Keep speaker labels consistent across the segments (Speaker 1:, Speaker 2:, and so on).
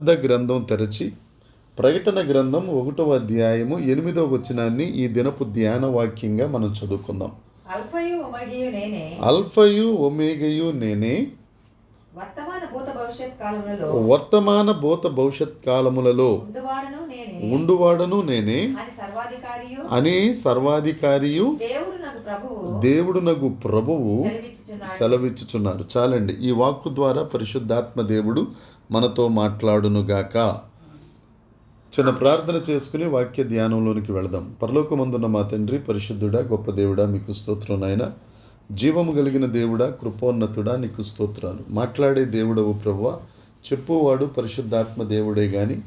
Speaker 1: గ్రంథం తెరచి ప్రకటన గ్రంథం 1వ అధ్యాయము 8వ వచనాన్ని ఈ దినపు ధ్యాన వాక్యంగా మనం చదువుకుందాం. అల్ఫయు ఒమేగయు నేనే, వర్తమాన భూత భవిష్యత్ కాలములలో ఉండువాడను నేనే అని సర్వాధికారియు దేవుడు నగు ప్రభువు సెలవిచ్చుచున్నారు. చాలండి, ఈ వాక్కు ద్వారా పరిశుద్ధాత్మ దేవుడు మనతో మాట్లాడునుగాక. చిన్న ప్రార్థన చేసుకుని వాక్య ధ్యానంలోనికి వెళదాం. పరలోకమందున్న మా తండ్రి, పరిశుద్ధుడా, గొప్ప దేవుడా, మీకు స్తోత్రం నాయన. జీవము కలిగిన దేవుడా, కృపోన్నతుడా, నీకు స్తోత్రాలు. మాట్లాడే దేవుడవు ప్రభువా, చెప్పువాడు పరిశుద్ధాత్మ దేవుడే కానీ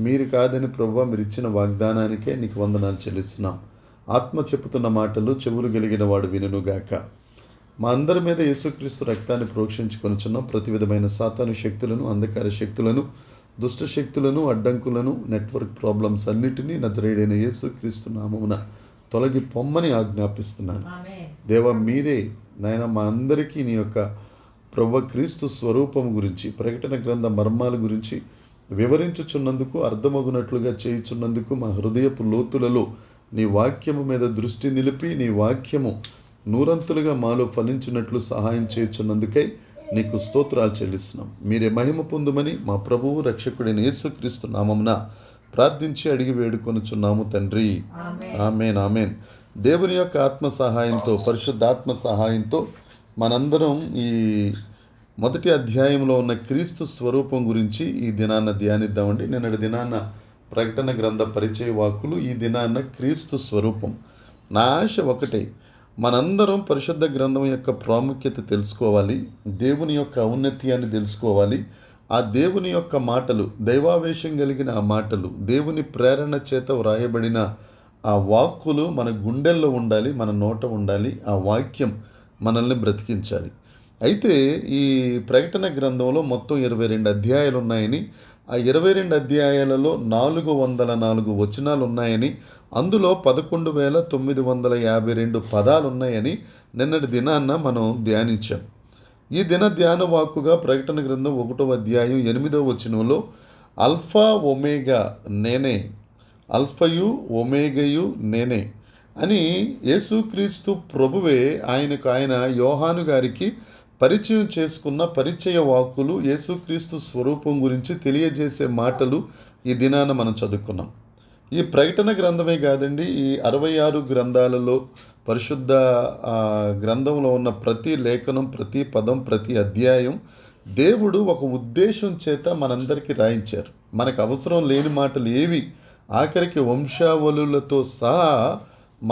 Speaker 1: మీరు కాదని ప్రభువా, మీరు ఇచ్చిన వాగ్దానానికే నీకు వందనాలు చెల్లిస్తున్నాం. ఆత్మ చెప్పుతున్న మాటలు చెవులు కలిగిన వాడు వినుగాక. మా అందరి మీద యేసుక్రీస్తు రక్తాన్ని ప్రోక్షించుకొనుచున్నాం. ప్రతి విధమైన సాతాను శక్తులను, అంధకార శక్తులను, దుష్ట శక్తులను, అడ్డంకులను, నెట్వర్క్ ప్రాబ్లమ్స్ అన్నిటినీ నజరేయుడైన యేసుక్రీస్తు నామమున తొలగి పొమ్మని ఆజ్ఞాపిస్తున్నాను. దేవా, మీరే నాయన మా అందరికీ నీ యొక్క ప్రభువు క్రీస్తు స్వరూపం గురించి, ప్రకటన గ్రంథ మర్మాల గురించి వివరించుచున్నందుకు, అర్థమగునట్లుగా చేయుచున్నందుకు, మా హృదయపు లోతులలో నీ వాక్యము మీద దృష్టి నిలిపి నీ వాక్యము నూరంతులుగా మాలో ఫలించినట్లు సహాయం చేయుచున్నందుకై నీకు స్తోత్రాలు చెల్లిస్తున్నాం. మీరే మహిమ పొందుమని మా ప్రభువు రక్షకుడైన యేసుక్రీస్తు నామమున ప్రార్థించి అడిగి వేడుకొనుచున్నాము తండ్రి. ఆమేన్, ఆమేన్. దేవుని యొక్క ఆత్మ సహాయంతో, పరిశుద్ధాత్మ సహాయంతో మనందరం ఈ మొదటి అధ్యాయంలో ఉన్న క్రీస్తు స్వరూపం గురించి ఈ దినాన్న ధ్యానిద్దామండి. నిన్నటి దినాన్న ప్రకటన గ్రంథ పరిచయ వాక్కులు, ఈ దినాన్న క్రీస్తు స్వరూపం. నా ఆశ ఒకటే, మనందరం పరిశుద్ధ గ్రంథం యొక్క ప్రాముఖ్యత తెలుసుకోవాలి, దేవుని యొక్క ఔన్నత్యాన్ని తెలుసుకోవాలి. ఆ దేవుని యొక్క మాటలు, దైవావేశం కలిగిన ఆ మాటలు, దేవుని ప్రేరణ చేత వ్రాయబడిన ఆ వాక్కులు మన గుండెల్లో ఉండాలి, మన నోట ఉండాలి. ఆ వాక్యం మనల్ని బ్రతికించాలి. అయితే ఈ ప్రకటన గ్రంథంలో మొత్తం 22 అధ్యాయాలు ఉన్నాయని, ఆ 22 అధ్యాయాలలో 404 వచనాలు ఉన్నాయని, అందులో 11,952 పదాలు ఉన్నాయని నిన్నటి దినాన్న మనం ధ్యానించాం. ఈ దిన ధ్యాన వాక్కుగా ప్రకటన గ్రంథం 1వ అధ్యాయం 8వ వచనంలో అల్ఫా ఒమేగా నేనే, అల్ఫయు ఒమేగయు నేనే అని యేసుక్రీస్తు ప్రభువే ఆయన యోహాను గారికి పరిచయం చేసుకున్న పరిచయ వాక్కులు, యేసుక్రీస్తు స్వరూపం గురించి తెలియజేసే మాటలు ఈ దినాన మనం చదువుకున్నాం. ఈ ప్రకటన గ్రంథమే కాదండి, ఈ 66 గ్రంథాలలో పరిశుద్ధ గ్రంథంలో ఉన్న ప్రతి లేఖనం, ప్రతి పదం, ప్రతి అధ్యాయం దేవుడు ఒక ఉద్దేశం చేత మనందరికీ రాయించారు. మనకు అవసరం లేని మాటలు ఏవి, ఆఖరికి వంశావళులతో సహా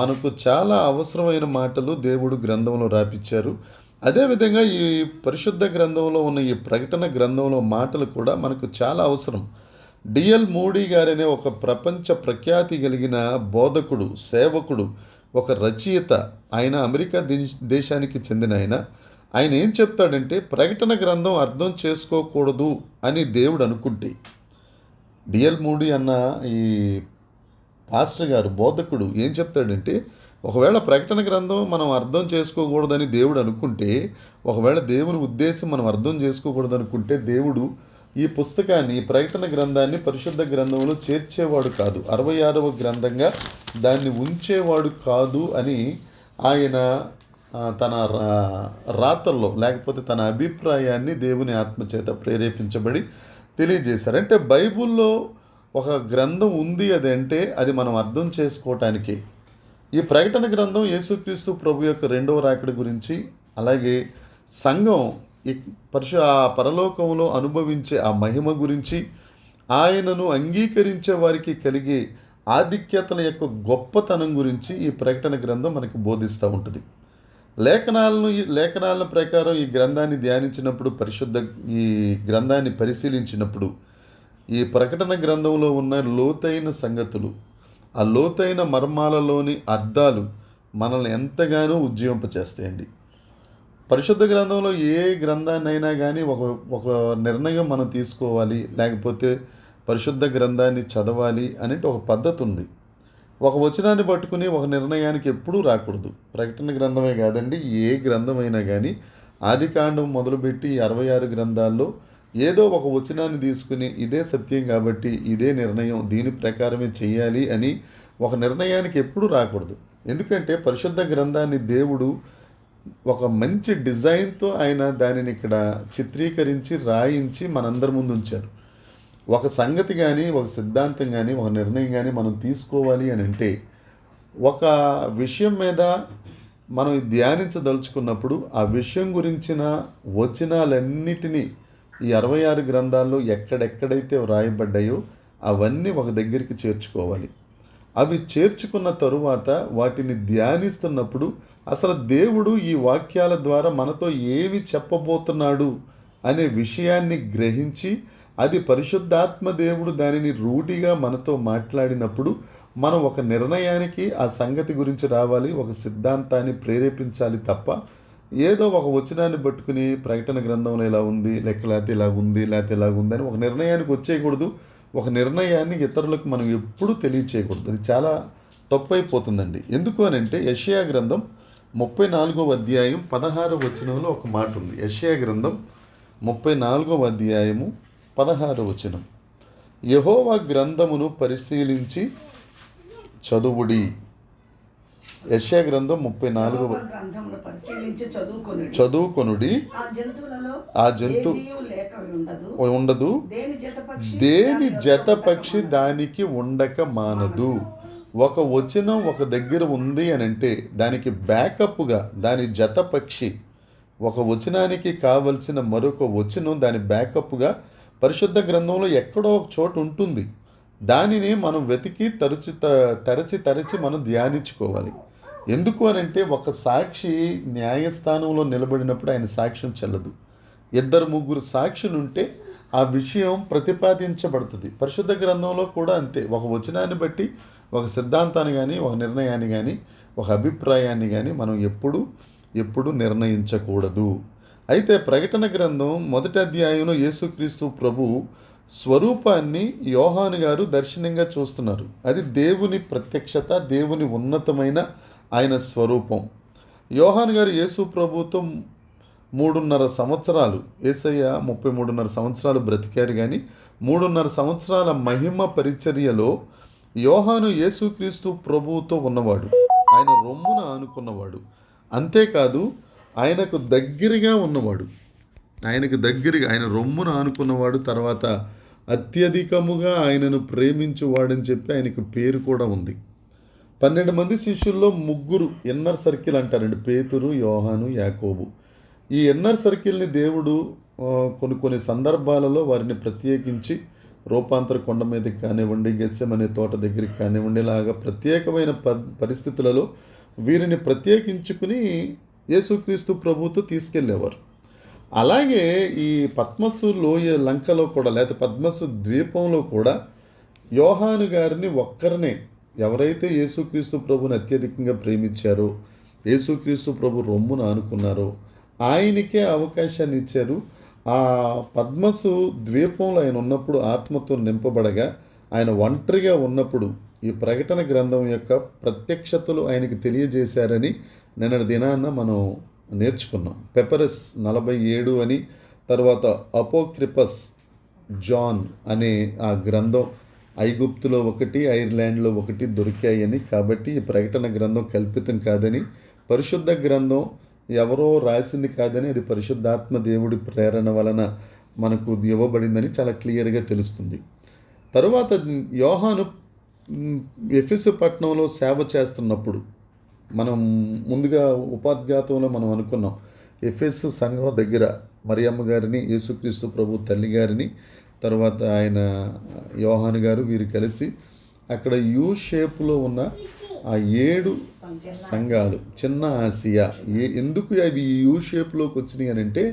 Speaker 1: మనకు చాలా అవసరమైన మాటలు దేవుడు గ్రంథంలో రాపించారు. అదేవిధంగా ఈ పరిశుద్ధ గ్రంథంలో ఉన్న ఈ ప్రకటన గ్రంథంలో మాటలు కూడా మనకు చాలా అవసరం. డిఎల్ మూడీ గారనే ఒక ప్రపంచ ప్రఖ్యాతి కలిగిన బోధకుడు, సేవకుడు, ఒక రచయిత, ఆయన అమెరికా దేశానికి చెందిన ఆయన ఏం చెప్తాడంటే, ప్రకటన గ్రంథం అర్థం చేసుకోకూడదు అని దేవుడు అనుకుంటే, డిఎల్ మూడీ అన్న ఈ పాస్టర్ గారు, బోధకుడు ఏం చెప్తాడంటే, ఒకవేళ ప్రకటన గ్రంథం మనం అర్థం చేసుకోకూడదని దేవుడు అనుకుంటే, ఒకవేళ దేవుని ఉద్దేశం మనం అర్థం చేసుకోకూడదు అనుకుంటే, దేవుడు ఈ పుస్తకాన్ని, ఈ ప్రకటన గ్రంథాన్ని పరిశుద్ధ గ్రంథంలో చేర్చేవాడు కాదు, 66వ గ్రంథంగా దాన్ని ఉంచేవాడు కాదు అని ఆయన తన రాతల్లో, లేకపోతే తన అభిప్రాయాన్ని దేవుని ఆత్మచేత ప్రేరేపించబడి తెలియజేశారు. అంటే బైబిల్లో ఒక గ్రంథం ఉంది అదంటే అది మనం అర్థం చేసుకోవటానికి. ఈ ప్రకటన గ్రంథం యేసుక్రీస్తు ప్రభు యొక్క 2వ రాకడ గురించి, అలాగే సంఘం ఆ పరలోకంలో అనుభవించే ఆ మహిమ గురించి, ఆయనను అంగీకరించే వారికి కలిగే ఆధిక్యతల యొక్క గొప్పతనం గురించి ఈ ప్రకటన గ్రంథం మనకు బోధిస్తూ ఉంటుంది. లేఖనాల ప్రకారం ఈ గ్రంథాన్ని ధ్యానించినప్పుడు, ఈ గ్రంథాన్ని పరిశీలించినప్పుడు, ఈ ప్రకటన గ్రంథంలో ఉన్న లోతైన సంగతులు, ఆ లోతైన మర్మాలలోని అర్థాలు మనల్ని ఎంతగానో ఉజ్జీవింపచేస్తాయండి. పరిశుద్ధ గ్రంథంలో ఏ గ్రంథాన్నైనా కానీ ఒక నిర్ణయం మనం తీసుకోవాలి, లేకపోతే పరిశుద్ధ గ్రంథాన్ని చదవాలి అనేది ఒక పద్ధతి ఉంది. ఒక వచనాన్ని పట్టుకుని ఒక నిర్ణయానికి ఎప్పుడూ రాకూడదు. ప్రకటన గ్రంథమే కాదండి, ఏ గ్రంథమైనా కానీ ఆదికాండం మొదలుపెట్టి 66 గ్రంథాల్లో ఏదో ఒక వచనాన్ని తీసుకుని ఇదే సత్యం కాబట్టి ఇదే నిర్ణయం, దీని ప్రకారమే చేయాలి అని ఒక నిర్ణయానికి ఎప్పుడూ రాకూడదు. ఎందుకంటే పరిశుద్ధ గ్రంథాన్ని దేవుడు ఒక మంచి డిజైన్తో ఆయన దానిని ఇక్కడ చిత్రీకరించి రాయించి మనందరి ముందు ఉంచారు. ఒక సంగతి కానీ, ఒక సిద్ధాంతం కానీ, ఒక నిర్ణయం కానీ మనం తీసుకోవాలి అని అంటే ఒక విషయం మీద మనం ధ్యానించదలుచుకున్నప్పుడు ఆ విషయం గురించిన వచనాలన్నిటినీ ఈ 66 గ్రంథాల్లో ఎక్కడెక్కడైతే వ్రాయబడ్డాయో అవన్నీ ఒక దగ్గరికి చేర్చుకోవాలి. అవి చేర్చుకున్న తరువాత వాటిని ధ్యానిస్తున్నప్పుడు అసలు దేవుడు ఈ వాక్యాల ద్వారా మనతో ఏమి చెప్పబోతున్నాడు అనే విషయాన్ని గ్రహించి అది పరిశుద్ధాత్మ దేవుడు దానిని రూఢిగా మనతో మాట్లాడినప్పుడు మనం ఒక నిర్ణయానికి ఆ సంగతి గురించి రావాలి, ఒక సిద్ధాంతాన్ని ప్రేరేపించాలి తప్ప ఏదో ఒక వచనాన్ని పట్టుకుని ప్రకటన గ్రంథంలో ఇలా ఉంది, లేకపోతే ఇలా ఉంది, లేకపోతే ఇలా ఉంది అని ఒక నిర్ణయానికి వచ్చేయకూడదు. ఒక నిర్ణయాన్ని ఇతరులకు మనం ఎప్పుడూ తెలియచేయకూడదు. అది చాలా తప్పు అయిపోతుందండి. ఎందుకు అని అంటే యెషయా గ్రంథం 34వ అధ్యాయం 16వ వచనంలో ఒక మాట ఉంది. యెషయా గ్రంథం 34వ అధ్యాయము 16వ వచనం, యెహోవా గ్రంథమును పరిశీలించి చదువుడి. యెషయా గ్రంథం 34వ చదువుకొనుడి. ఆ జంతు ఉండదు, దేని జత పక్షి దానికి ఉండక మానదు. ఒక వచనం ఒక దగ్గర ఉంది అని అంటే దానికి బ్యాకప్గా దాని జత పక్షి, ఒక వచనానికి కావలసిన మరొక వచనం దాని బ్యాకప్గా పరిశుద్ధ గ్రంథంలో ఎక్కడో ఒక చోట ఉంటుంది. దానిని మనం వెతికి తరచి మనం ధ్యానించుకోవాలి. ఎందుకు అని అంటే ఒక సాక్షి న్యాయస్థానంలో నిలబడినప్పుడు ఆయన సాక్ష్యం చెల్లదు. 2-3 సాక్షులు ఉంటే ఆ విషయం ప్రతిపాదించబడుతుంది. పరిశుద్ధ గ్రంథంలో కూడా అంతే. ఒక వచనాన్ని బట్టి ఒక సిద్ధాంతాన్ని కానీ, ఒక నిర్ణయాన్ని కానీ, ఒక అభిప్రాయాన్ని కానీ మనం ఎప్పుడు నిర్ణయించకూడదు. అయితే ప్రకటన గ్రంథం 1వ అధ్యాయంలో యేసుక్రీస్తు ప్రభు స్వరూపాన్ని యోహాను గారు దర్శనంగా చూస్తున్నారు. అది దేవుని ప్రత్యక్షత, దేవుని ఉన్నతమైన ఆయన స్వరూపం. యోహాను గారు యేసు ప్రభుతో 3.5 సంవత్సరాలు, యేసయ్య 33.5 సంవత్సరాలు బ్రతికారు. కానీ 3.5 సంవత్సరాల మహిమ పరిచర్యలో యోహాను యేసుక్రీస్తు ప్రభువుతో ఉన్నవాడు, ఆయన రొమ్మున ఆనుకున్నవాడు. అంతేకాదు ఆయనకు దగ్గరగా ఉన్నవాడు, ఆయన రొమ్మున ఆనుకున్నవాడు. తర్వాత అత్యధికముగా ఆయనను ప్రేమించువాడని చెప్పి ఆయనకు పేరు కూడా ఉంది. 12 మంది శిష్యుల్లో 3 ఇన్నర్ సర్కిల్ అంటారండి, పేతురు, యోహాను, యాకోబు. ఈ ఇన్నర్ సర్కిల్ని దేవుడు కొన్ని సందర్భాలలో వారిని ప్రత్యేకించి రూపాంతర కొండ మీదకి కానివ్వండి, గెత్సెమనే తోట దగ్గరికి కానివ్వండి, ఇలాగా ప్రత్యేకమైన పరిస్థితులలో వీరిని ప్రత్యేకించుకుని యేసుక్రీస్తు ప్రభువుతో తీసుకెళ్ళేవారు. అలాగే ఈ పద్మసు లోయ లంకలో కూడా, లేకపోతే పద్మసు ద్వీపంలో కూడా యోహాను గారిని ఒక్కరినే, ఎవరైతే యేసుక్రీస్తు ప్రభుని అత్యధికంగా ప్రేమించారో, యేసుక్రీస్తు ప్రభు రొమ్మును ఆనుకున్నారో ఆయనకే అవకాశాన్ని ఇచ్చారు. ఆ పద్మసు ద్వీపంలో ఆయన ఉన్నప్పుడు ఆత్మతో నింపబడగా ఆయన ఒంటరిగా ఉన్నప్పుడు ఈ ప్రకటన గ్రంథం యొక్క ప్రత్యక్షతలు ఆయనకి తెలియజేశారని నిన్నటి దినాన్న మనం నేర్చుకున్నాం. పెపరస్ 47 అని, తర్వాత అపోక్రిపస్ జాన్ అనే ఆ గ్రంథం ఐగుప్తులో 1, ఐర్లాండ్లో 1 దొరికాయని. కాబట్టి ఈ ప్రకటన గ్రంథం కల్పితం కాదని, పరిశుద్ధ గ్రంథం ఎవరో రాసింది కాదని, అది పరిశుద్ధాత్మ దేవుడి ప్రేరణ వలన మనకు ఇవ్వబడిందని చాలా క్లియర్గా తెలుస్తుంది. తరువాత యోహాను ఎఫెసు పట్టణంలో సేవ చేస్తున్నప్పుడు, మనం ముందుగా ఉపాద్ఘాతంలో మనం అనుకున్నాం, ఎఫెసు సంఘం దగ్గర మరియమ్మ గారిని, యేసుక్రీస్తు ప్రభు తల్లి గారిని, తర్వాత ఆయన యోహాను గారు వీరు కలిసి అక్కడ యూ షేప్లో ఉన్న ఆ 7 సంఘాలు, చిన్న ఆసియా, ఎందుకు అవి యూ షేప్లోకి వచ్చినాయి అని అంటే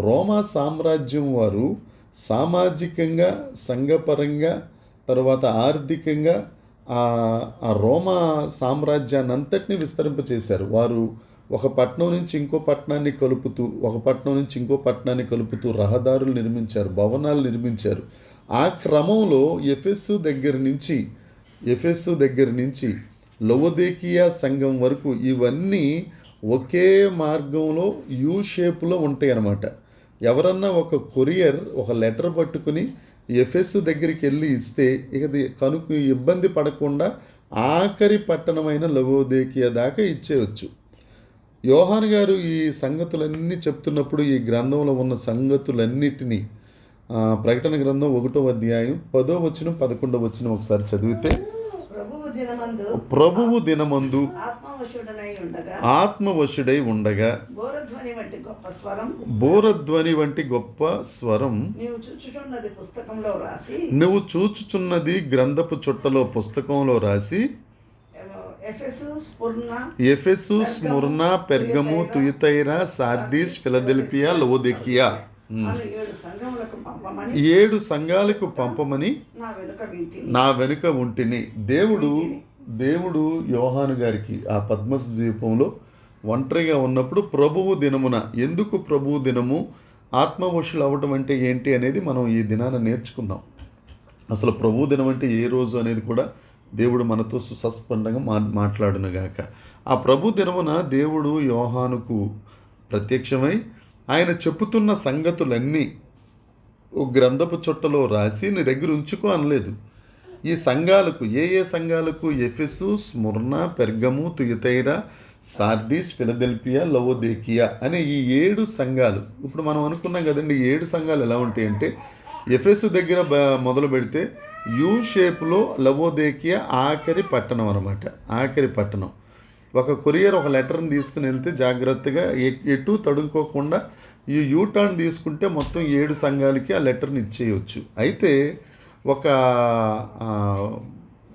Speaker 1: రోమా సామ్రాజ్యం వారు సామాజికంగా, సంఘపరంగా, తర్వాత ఆర్థికంగా ఆ రోమా సామ్రాజ్యాన్ని అంతటినీ విస్తరింపచేశారు. వారు ఒక పట్టణం నుంచి ఇంకో పట్టణాన్ని కలుపుతూ, ఒక పట్టణం నుంచి ఇంకో పట్టణాన్ని కలుపుతూ రహదారులు నిర్మించారు, భవనాలు నిర్మించారు. ఆ క్రమంలో ఎఫెసు దగ్గర నుంచి లవొదికీయ సంఘం వరకు ఇవన్నీ ఒకే మార్గంలో యూ షేప్లో ఉంటాయి అన్నమాట. ఎవరన్నా ఒక కొరియర్ ఒక లెటర్ పట్టుకుని ఎఫెస్ దగ్గరికి వెళ్ళి ఇస్తే ఇక కనుక ఇబ్బంది పడకుండా ఆఖరి పట్టణమైన లవోదికీయ దాకా ఇచ్చేయచ్చు. యోహాను గారు ఈ సంగతులన్నీ చెప్తున్నప్పుడు ఈ గ్రంథంలో ఉన్న సంగతులన్నిటినీ ప్రకటన గ్రంథం 1వ అధ్యాయం 10వ వచనం 11వ వచనం ఒకసారి చదివితే, ప్రభువు దినమందు ఆత్మవశుడై ఉండగా బోరధ్వని వంటి గొప్ప స్వరం నువ్వు చూచుచున్నది గ్రంథపు చుట్టలో పుస్తకంలో రాసి Ephesus, Smyrna, Pergamum, Thyatira, Sardis, Philadelphia, Laodicea 7 సంఘాలకు పంపమని నా వెనుక ఉంటిని. దేవుడు యోహాను గారికి ఆ పద్మస్ ద్వీపంలో ఒంటరిగా ఉన్నప్పుడు ప్రభువు దినమున, ఎందుకు ప్రభువు దినము, ఆత్మవశులు అవ్వటం అంటే ఏంటి అనేది మనం ఈ దినాన నేర్చుకుందాం. అసలు ప్రభువు దినం అంటే ఏ రోజు అనేది కూడా దేవుడు మనతో సుస్పష్టంగా మాట్లాడునుగాక. ఆ ప్రభు దినమున దేవుడు యోహానుకు ప్రత్యక్షమై ఆయన చెప్పుతున్న సంగతులన్నీ ఓ గ్రంథపు చుట్టలో రాసి నీ దగ్గర ఉంచుకో అనలేదు. ఈ సంఘాలకు ఏ సంఘాలకు? Ephesus, Smyrna, Pergamum, Thyatira, Sardis, Philadelphia, Laodicea అనే ఈ 7 సంఘాలు. ఇప్పుడు మనం అనుకున్నాం కదండి, 7 సంఘాలు ఎలా ఉంటాయంటే, ఎఫెసు దగ్గర మొదలు పెడితే యూ షేప్లో లవోదికీయ ఆఖరి పట్టణం అనమాట. ఆఖరి పట్టణం. ఒక కొరియర్ ఒక లెటర్ని తీసుకుని వెళ్తే జాగ్రత్తగా ఎటు తడుకోకుండా ఈ యూటర్న్ తీసుకుంటే మొత్తం 7 సంఘాలకి ఆ లెటర్ని ఇచ్చేయచ్చు. అయితే ఒక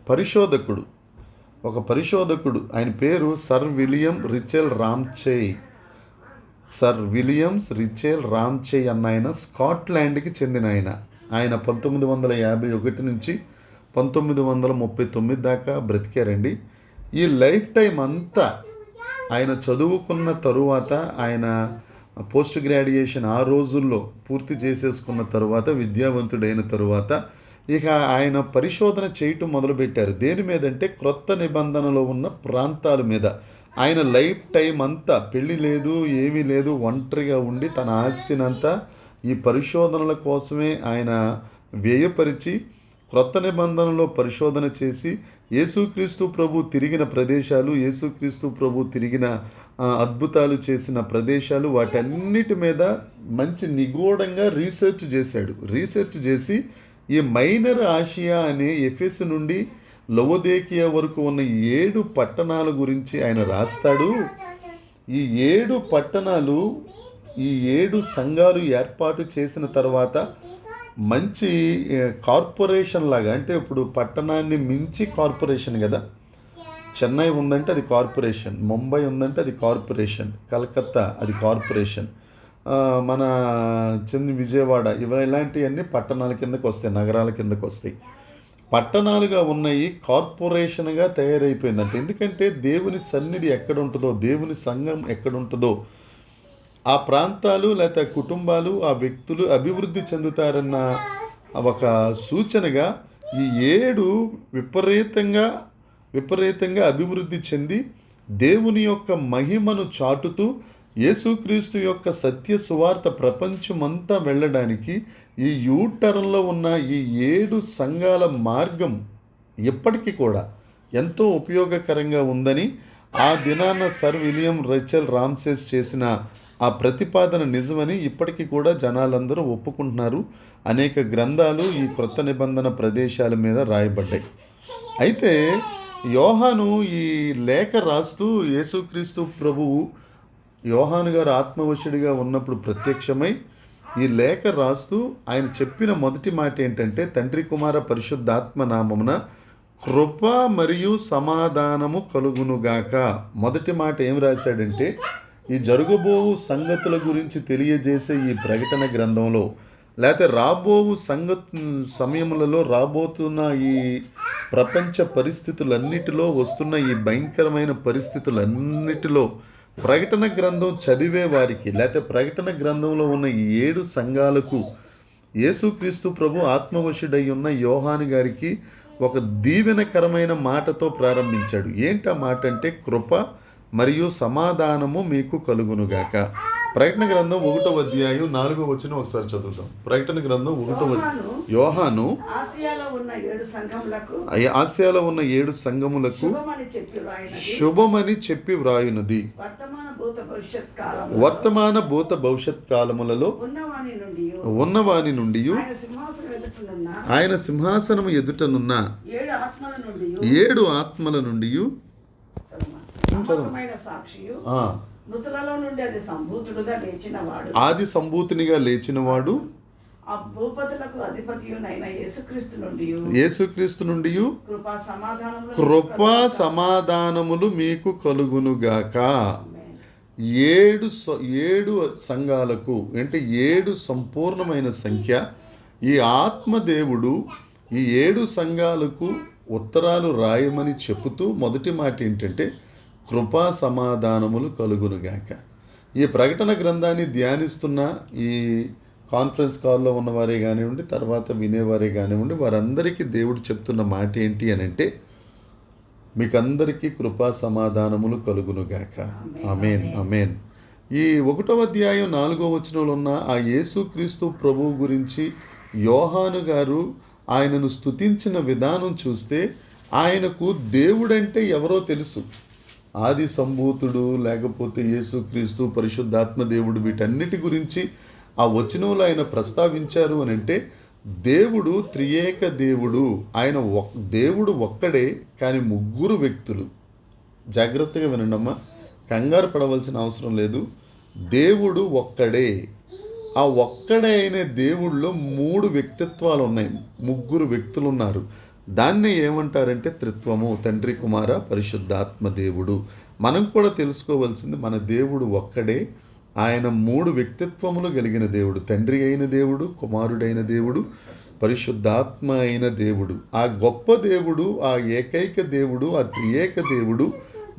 Speaker 1: పరిశోధకుడు ఆయన పేరు సర్ విలియం రిచెల్ రామ్చేయ్ అన్న ఆయన స్కాట్లాండ్కి చెందిన ఆయన 1951 నుంచి 1939 దాకా బ్రతికారండి. ఈ లైఫ్ టైం అంతా ఆయన చదువుకున్న తరువాత, ఆయన పోస్ట్ గ్రాడ్యుయేషన్ ఆ రోజుల్లో పూర్తి చేసేసుకున్న తరువాత, విద్యావంతుడైన తరువాత ఇక ఆయన పరిశోధన చేయటం మొదలుపెట్టారు. దేని మీద అంటే క్రొత్త నిబంధనలో ఉన్న ప్రాంతాల మీద. ఆయన లైఫ్ టైం అంతా పెళ్ళి లేదు, ఏమీ లేదు, ఒంటరిగా ఉండి తన ఆస్తినంతా ఈ పరిశోధనల కోసమే ఆయన వ్యయపరిచి క్రొత్త నిబంధనలో పరిశోధన చేసి యేసుక్రీస్తు ప్రభు తిరిగిన ప్రదేశాలు, యేసుక్రీస్తు ప్రభు తిరిగిన అద్భుతాలు చేసిన ప్రదేశాలు, వాటన్నిటి మీద మంచి నిగూఢంగా రీసెర్చ్ చేసి ఈ మైనర్ ఆసియా అనే ఎఫెసు నుండి లవోదికీయ వరకు ఉన్న 7 పట్టణాల గురించి ఆయన రాస్తాడు. ఈ 7 పట్టణాలు, ఈ 7 సంఘాలు ఏర్పాటు చేసిన తర్వాత మంచి కార్పొరేషన్ లాగా, అంటే ఇప్పుడు పట్టణాన్ని మించి కార్పొరేషన్ కదా. చెన్నై ఉందంటే అది కార్పొరేషన్, ముంబై ఉందంటే అది కార్పొరేషన్, కలకత్తా అది కార్పొరేషన్, మన విజయవాడ ఇలాంటివన్నీ పట్టణాల కిందకు వస్తాయి, నగరాల కిందకు వస్తాయి. పట్టణాలుగా ఉన్నాయి, కార్పొరేషన్గా తయారైపోయిందంటే. ఎందుకంటే దేవుని సన్నిధి ఎక్కడ ఉంటుందో, దేవుని సంఘం ఎక్కడ ఉంటుందో ఆ ప్రాంతాలు లేకపోతే కుటుంబాలు, ఆ వ్యక్తులు అభివృద్ధి చెందుతారన్న ఒక సూచనగా ఈ 7 విపరీతంగా అభివృద్ధి చెంది దేవుని యొక్క మహిమను చాటుతూ యేసుక్రీస్తు యొక్క సత్య సువార్త ప్రపంచమంతా వెళ్ళడానికి ఈ యూటర్న్లో ఉన్న ఈ 7 సంఘాల మార్గం ఇప్పటికీ కూడా ఎంతో ఉపయోగకరంగా ఉందని ఆ దినాన సర్ విలియం రిచెల్ రామ్సేస్ చేసిన ఆ ప్రతిపాదన నిజమని ఇప్పటికీ కూడా జనాలందరూ ఒప్పుకుంటున్నారు. అనేక గ్రంథాలు ఈ క్రొత్త నిబంధన ప్రదేశాల మీద రాయబడ్డాయి. అయితే యోహాను ఈ లేఖ రాస్తూ, యేసుక్రీస్తు ప్రభువు యోహాను గారు ఆత్మవశుడిగా ఉన్నప్పుడు ప్రత్యక్షమై ఈ లేఖ రాస్తూ ఆయన చెప్పిన మొదటి మాట ఏంటంటే, తండ్రి కుమార పరిశుద్ధాత్మ నామమున కృప మరియు సమాధానము కలుగునుగాక. మొదటి మాట ఏం రాశాడంటే, ఈ జరగబోవు సంగతుల గురించి తెలియజేసే ఈ ప్రకటన గ్రంథంలో, లేకపోతే రాబోవు సమయములలో రాబోతున్న ఈ ప్రపంచ పరిస్థితులన్నిటిలో వస్తున్న ఈ భయంకరమైన పరిస్థితులన్నిటిలో ప్రకటన గ్రంథం చదివే వారికి, లేకపోతే ప్రకటన గ్రంథంలో ఉన్న ఈ 7 సంఘాలకు యేసుక్రీస్తు ప్రభు ఆత్మవశుడై ఉన్న యోహాను గారికి ఒక దీవెనకరమైన మాటతో ప్రారంభించాడు. ఏంటి ఆ మాట అంటే, కృప మరియు సమాధానము మీకు కలుగునుగాక. ప్రకటన గ్రంథం 1వ అధ్యాయం 4వ వచనం ఒకసారి చదువుతాం. ప్రకటన గ్రంథం 1వ యోహాను ఆసియాలో ఉన్న 7 సంఘములకు శుభమని చెప్పి వ్రాయునది. వర్తమాన భూత భవిష్యత్ కాలములలో ఉన్నవాని నుండి ఆయన సింహాసనము ఎదుటనున్న 7 ఆత్మల నుండి ఆది సంభూతునిగా లేచినవాడు యేసుక్రీస్తు నుండి కృపా సమాధానములు మీకు కలుగునుగాక. 7 సంఘాలకు అంటే 7 సంపూర్ణమైన సంఖ్య. ఈ ఆత్మదేవుడు ఈ 7 సంఘాలకు ఉత్తరాలు రాయమని చెబుతూ మొదటి మాట ఏంటంటే కృపా సమాధానములు కలుగునుగాక. ఈ ప్రకటన గ్రంథాన్ని ధ్యానిస్తున్న ఈ కాన్ఫరెన్స్ కాల్లో ఉన్నవారే కానివ్వండి, తర్వాత వినేవారే కానివ్వండి, వారందరికీ దేవుడు చెప్తున్న మాట ఏంటి అని అంటే మీకందరికీ కృపా సమాధానములు కలుగునుగాక. ఆమేన్, ఆమేన్. ఈ 1వ అధ్యాయం 4వ వచనంలో ఉన్న ఆ యేసుక్రీస్తు ప్రభువు గురించి యోహాను గారు ఆయనను స్తుతించిన విధానం చూస్తే ఆయనకు దేవుడంటే ఎవరో తెలుసు. ఆది సంభూతుడు లేకపోతే యేసుక్రీస్తు పరిశుద్ధాత్మ దేవుడు వీటన్నిటి గురించి ఆ వచనంలో ఆయన ప్రస్తావించారు అని అంటే దేవుడు త్రియేక దేవుడు. ఆయన దేవుడు ఒక్కడే, కానీ 3 వ్యక్తులు. జాగ్రత్తగా వినండమ్మా, కంగారు పడవలసిన అవసరం లేదు. దేవుడు ఒక్కడే. ఆ ఒక్కడే అయిన దేవుడిలో 3 వ్యక్తిత్వాలు ఉన్నాయి, 3 వ్యక్తులు ఉన్నారు. దాన్ని ఏమంటారంటే త్రిత్వము, తండ్రి కుమార పరిశుద్ధాత్మ దేవుడు. మనం కూడా తెలుసుకోవాల్సింది మన దేవుడు ఒక్కడే. ఆయన 3 వ్యక్తిత్వములు కలిగిన దేవుడు. తండ్రి అయిన దేవుడు, కుమారుడైన దేవుడు, పరిశుద్ధాత్మ అయిన దేవుడు. ఆ గొప్ప దేవుడు, ఆ ఏకైక దేవుడు, ఆ త్రియేక దేవుడు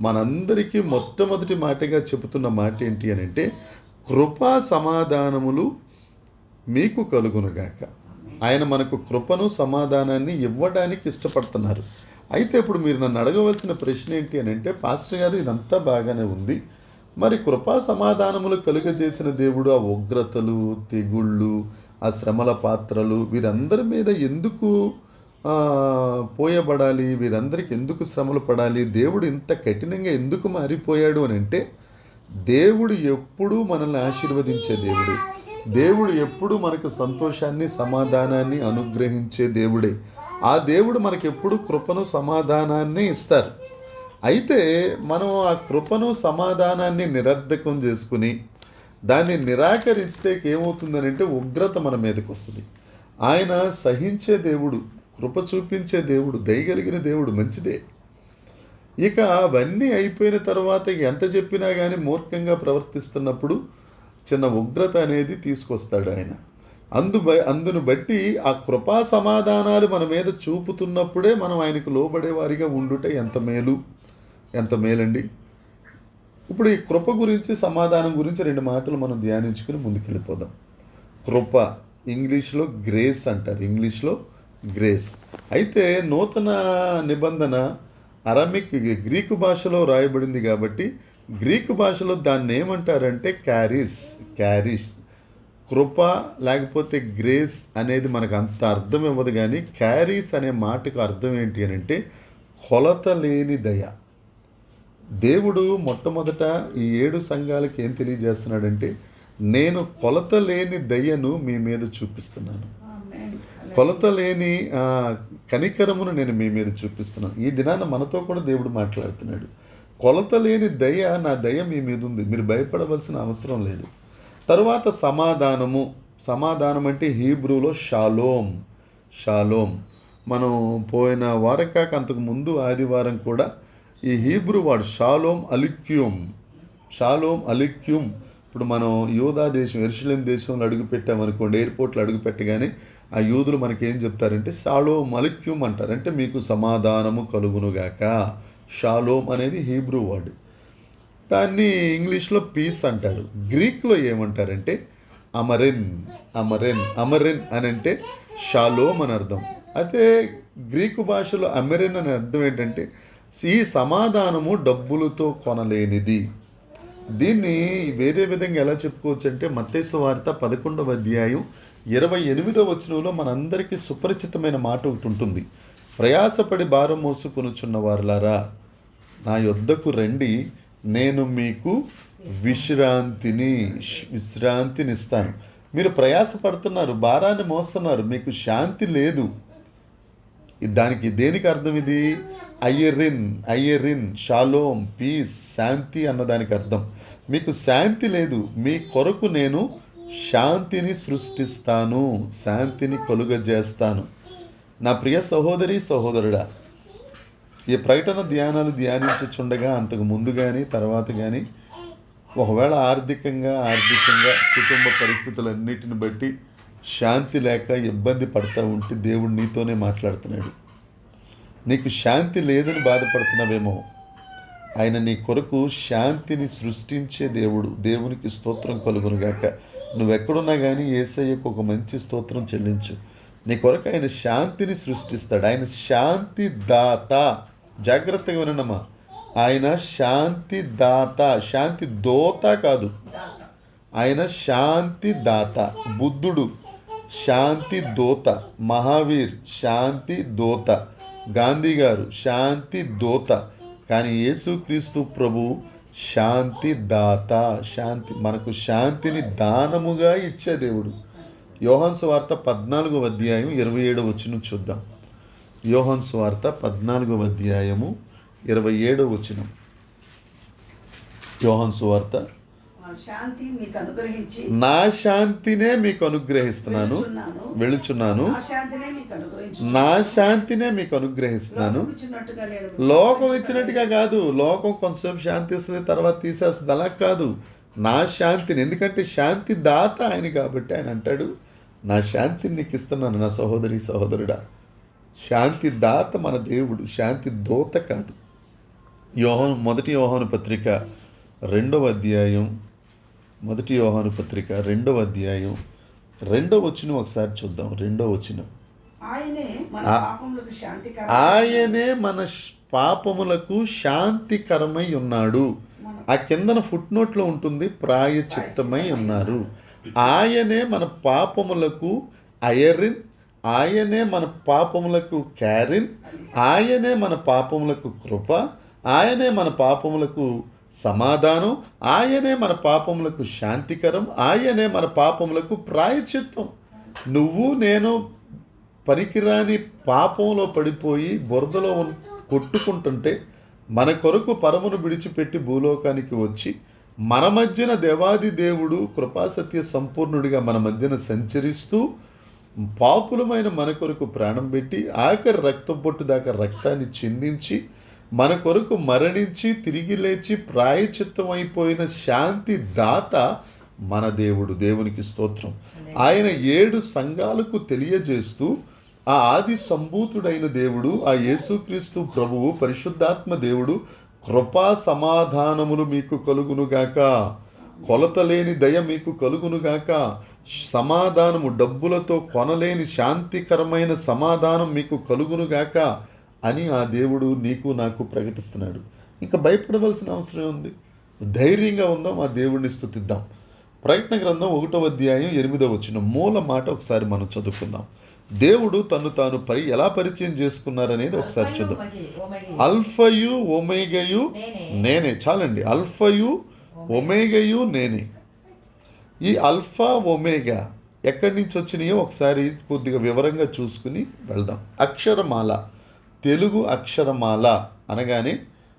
Speaker 1: మనందరికీ మొట్టమొదటి మాటగా చెబుతున్న మాట ఏంటి అని అంటే కృపా సమాధానములు మీకు కలుగునుగాక. ఆయన మనకు కృపను సమాధానాన్ని ఇవ్వడానికి ఇష్టపడుతున్నారు. అయితే ఇప్పుడు మీరు నన్ను అడగవలసిన ప్రశ్న ఏంటి అని అంటే పాస్టర్ గారు ఇదంతా బాగానే ఉంది, మరి కృపా సమాధానములు కలుగజేసిన దేవుడు ఆ ఉగ్రతలు, తెగుళ్ళు, ఆ శ్రమల పాత్రలు వీరందరి మీద ఎందుకు పోయబడాలి, వీరందరికీ ఎందుకు శ్రమలు పడాలి, దేవుడు ఇంత కఠినంగా ఎందుకు మారిపోయాడు అని అంటే దేవుడు ఎప్పుడూ మనల్ని ఆశీర్వదించే దేవుడు. దేవుడు ఎప్పుడు మనకు సంతోషాన్ని సమాధానాన్ని అనుగ్రహించే దేవుడే. ఆ దేవుడు మనకు ఎప్పుడు కృపను సమాధానాన్ని ఇస్తారు. అయితే మనం ఆ కృపను సమాధానాన్ని నిరర్ధకం చేసుకుని దాన్ని నిరాకరిస్తే ఏమవుతుందని అంటే ఉగ్రత మన మీదకి వస్తుంది. ఆయన సహించే దేవుడు, కృప చూపించే దేవుడు, దయగలిగిన దేవుడు, మంచిదే. ఇక అవన్నీ అయిపోయిన తర్వాత ఎంత చెప్పినా కానీ మూర్ఖంగా ప్రవర్తిస్తున్నప్పుడు చిన్న ఉగ్రత అనేది తీసుకొస్తాడు ఆయన. అందును బట్టి ఆ కృపా సమాధానాలు మన మీద చూపుతున్నప్పుడే మనం ఆయనకు లోబడేవారిగా ఉండుట ఎంత మేలండి. ఇప్పుడు ఈ కృప గురించి, సమాధానం గురించి 2 మాటలు మనం ధ్యానించుకుని ముందుకెళ్ళిపోదాం. కృప ఇంగ్లీష్లో గ్రేస్ అంటారు, ఇంగ్లీష్లో గ్రేస్. అయితే నూతన నిబంధన అరమిక్ గ్రీకు భాషలో రాయబడింది కాబట్టి గ్రీకు భాషలో దాన్ని ఏమంటారంటే క్యారిస్. కృప లేకపోతే గ్రేస్ అనేది మనకు అంత అర్థం ఇవ్వదు, కానీ క్యారీస్ అనే మాటకు అర్థం ఏంటి అని అంటే కొలత లేని దయ. దేవుడు మొట్టమొదట ఈ 7 సంఘాలకు ఏం తెలియజేస్తున్నాడంటే నేను కొలత లేని దయను మీ మీద చూపిస్తున్నాను, కొలత లేని కనికరమును నేను మీ మీద చూపిస్తున్నాను. ఈ దినాన మనతో కూడా దేవుడు మాట్లాడుతున్నాడు. కొలత లేని దయ, నా దయ మీ మీద ఉంది, మీరు భయపడవలసిన అవసరం లేదు. తరువాత సమాధానం అంటే హీబ్రూలో షాలోమ్. మనం పోయిన వారం కాక అంతకు ముందు ఆదివారం కూడా ఈ హీబ్రూ వాడు షాలోమ్ అలిక్యూమ్. ఇప్పుడు మనం యూదా దేశం యెరూషలేం దేశంలో అడుగుపెట్టామనుకోండి, ఎయిర్పోర్ట్లో అడుగుపెట్టగానే ఆ యూదులు మనకేం చెప్తారంటే షాలోమ్ అలిక్యూమ్ అంటారు, అంటే మీకు సమాధానము కలుగునుగాక. షాలోమ్ అనేది హీబ్రూ వర్డ్. దాన్ని ఇంగ్లీష్లో పీస్ అంటారు. గ్రీక్లో ఏమంటారంటే అమరెన్ అని అంటే షాలోమ్ అని అర్థం. అయితే గ్రీకు భాషలో అమెరెన్ అనే అర్థం ఏంటంటే ఈ సమాధానము డబ్బులతో కొనలేనిది. దీన్ని వేరే విధంగా ఎలా చెప్పుకోవచ్చు అంటే మత్తయి సువార్త 11వ అధ్యాయం 28వ వచనంలో మనందరికీ సుపరిచితమైన మాట ఒకటి ఉంటుంది. ప్రయాసపడి భారం మోసుకొనుచున్న వారులారా నా యొద్దకు రండి, నేను మీకు విశ్రాంతినిస్తాను. మీరు ప్రయాసపడుతున్నారు, భారాన్ని మోస్తున్నారు, మీకు శాంతి లేదు. దేనికి అర్థం ఇది? అయ్యరిన్ షాలోమ్, పీస్, శాంతి అన్నదానికి అర్థం. మీకు శాంతి లేదు, మీ కొరకు నేను శాంతిని సృష్టిస్తాను, శాంతిని కలుగజేస్తాను. నా ప్రియ సహోదరి సహోదరుడా, ఈ ప్రకటన ధ్యానాలు ధ్యానించుచుండగా అంతకు ముందు కానీ తర్వాత కానీ ఒకవేళ ఆర్థికంగా కుటుంబ పరిస్థితులన్నిటిని బట్టి శాంతి లేక ఇబ్బంది పడతా ఉంటే దేవుడు నీతోనే మాట్లాడుతున్నాడు. నీకు శాంతి లేదని బాధపడుతున్నావేమో, ఆయన నీ కొరకు శాంతిని సృష్టించే దేవుడు. దేవునికి స్తోత్రం కలుగునుగాక. నువ్వెక్కడున్నా కానీ యేసయ్యకు ఒక మంచి స్తోత్రం చెల్లించు. నీ కొరకు ఆయన శాంతిని సృష్టిస్తాడు. ఆయన శాంతి దాత. జాగ్రత్తగా వినమ్మా, ఆయన శాంతి దాత, శాంతి దోత కాదు. ఆయన శాంతి దాత. బుద్ధుడు శాంతి దోత, మహావీర్ శాంతి దోత, గాంధీ గారు శాంతి దోత. కానీ యేసుక్రీస్తు ప్రభు శాంతి దాత, మనకు శాంతిని దానముగా ఇచ్చే దేవుడు. యోహాను సువార్త 14వ అధ్యాయం 27వ వచనం చూద్దాం. యోహాను సువార్త 14వ అధ్యాయము 27వ వచనం. యోహాను సువార్త, నా శాంతినే మీకు అనుగ్రహిస్తున్నాను, వెళుచున్నాను, నా శాంతినే మీకు అనుగ్రహిస్తున్నాను. లోకం ఇచ్చినట్టుగా కాదు. లోకం కొంచెం శాంతి ఇస్తుంది, తర్వాత తీసేస్తుంది. అలా కాదు, నా శాంతిని. ఎందుకంటే శాంతి దాత ఆయన కాబట్టి ఆయన అంటాడు, నా శాంతిని నీకు ఇస్తున్నాను. నా సహోదరి సహోదరుడా, శాంతి దాత మన దేవుడు, శాంతి దోత కాదు. మొదటి యోహాను పత్రిక 2వ అధ్యాయం, 2వ అధ్యాయం 2వ వచనం ఒకసారి చూద్దాం. 2వ వచనం, ఆయనే మన పాపములకు శాంతికరమై ఉన్నాడు. ఆ కిందన ఫుట్ నోట్లో ఉంటుంది, ప్రాయచిత్తమై ఉన్నారు. ఆయనే మన పాపములకు అయరిన్, ఆయనే మన పాపములకు క్యారిన్, ఆయనే మన పాపములకు కృప, ఆయనే మన పాపములకు సమాధానం, ఆయనే మన పాపములకు శాంతికరం, ఆయనే మన పాపములకు ప్రాయచిత్తం. నువ్వు నేను పనికిరాని పాపంలో పడిపోయి బురదలో కొట్టుకుంటుంటే మన కొరకు పరమును విడిచిపెట్టి భూలోకానికి వచ్చి మన మధ్యన దేవాది దేవుడు కృపాసత్య సంపూర్ణుడిగా మన మధ్యన సంచరిస్తూ పాపులమైన మన కొరకు ప్రాణం పెట్టి ఆఖరి రక్తం పొట్టు దాకా రక్తాన్ని చిందించి మన కొరకు మరణించి తిరిగి లేచి ప్రాయచిత్తం అయిపోయిన శాంతి దాత మన దేవుడు. దేవునికి స్తోత్రం. ఆయన 7 సంఘాలకు తెలియజేస్తూ ఆ ఆది సంభూతుడైన దేవుడు, ఆ యేసుక్రీస్తు ప్రభువు, పరిశుద్ధాత్మ దేవుడు, కృపా సమాధానములు మీకు కలుగునుగాక, కొలతలేని దయ మీకు కలుగునుగాక, సమాధానము డబ్బులతో కొనలేని శాంతికరమైన సమాధానం మీకు కలుగునుగాక అని ఆ దేవుడు నీకు నాకు ప్రకటిస్తున్నాడు. ఇంకా భయపడవలసిన అవసరం ఉంది. ధైర్యంగా ఉందాం, ఆ దేవుడిని స్తుతిద్దాం. ప్రకటన గ్రంథం 1వ అధ్యాయం 8వ వచనం మూల మాట ఒకసారి మనం చదువుకుందాం. దేవుడు తను తాను ఎలా పరిచయం చేసుకున్నారనేది ఒకసారి చూద్దాం. అల్ఫయు ఒమేగయు నేనే. చాలండి, అల్ఫయు ఒమేగయు నేనే. ఈ అల్ఫా ఒమేగా ఎక్కడి నుంచి వచ్చినాయో ఒకసారి కొద్దిగా వివరంగా చూసుకుని వెళ్దాం. అక్షరమాల, తెలుగు అక్షరమాల అనగానే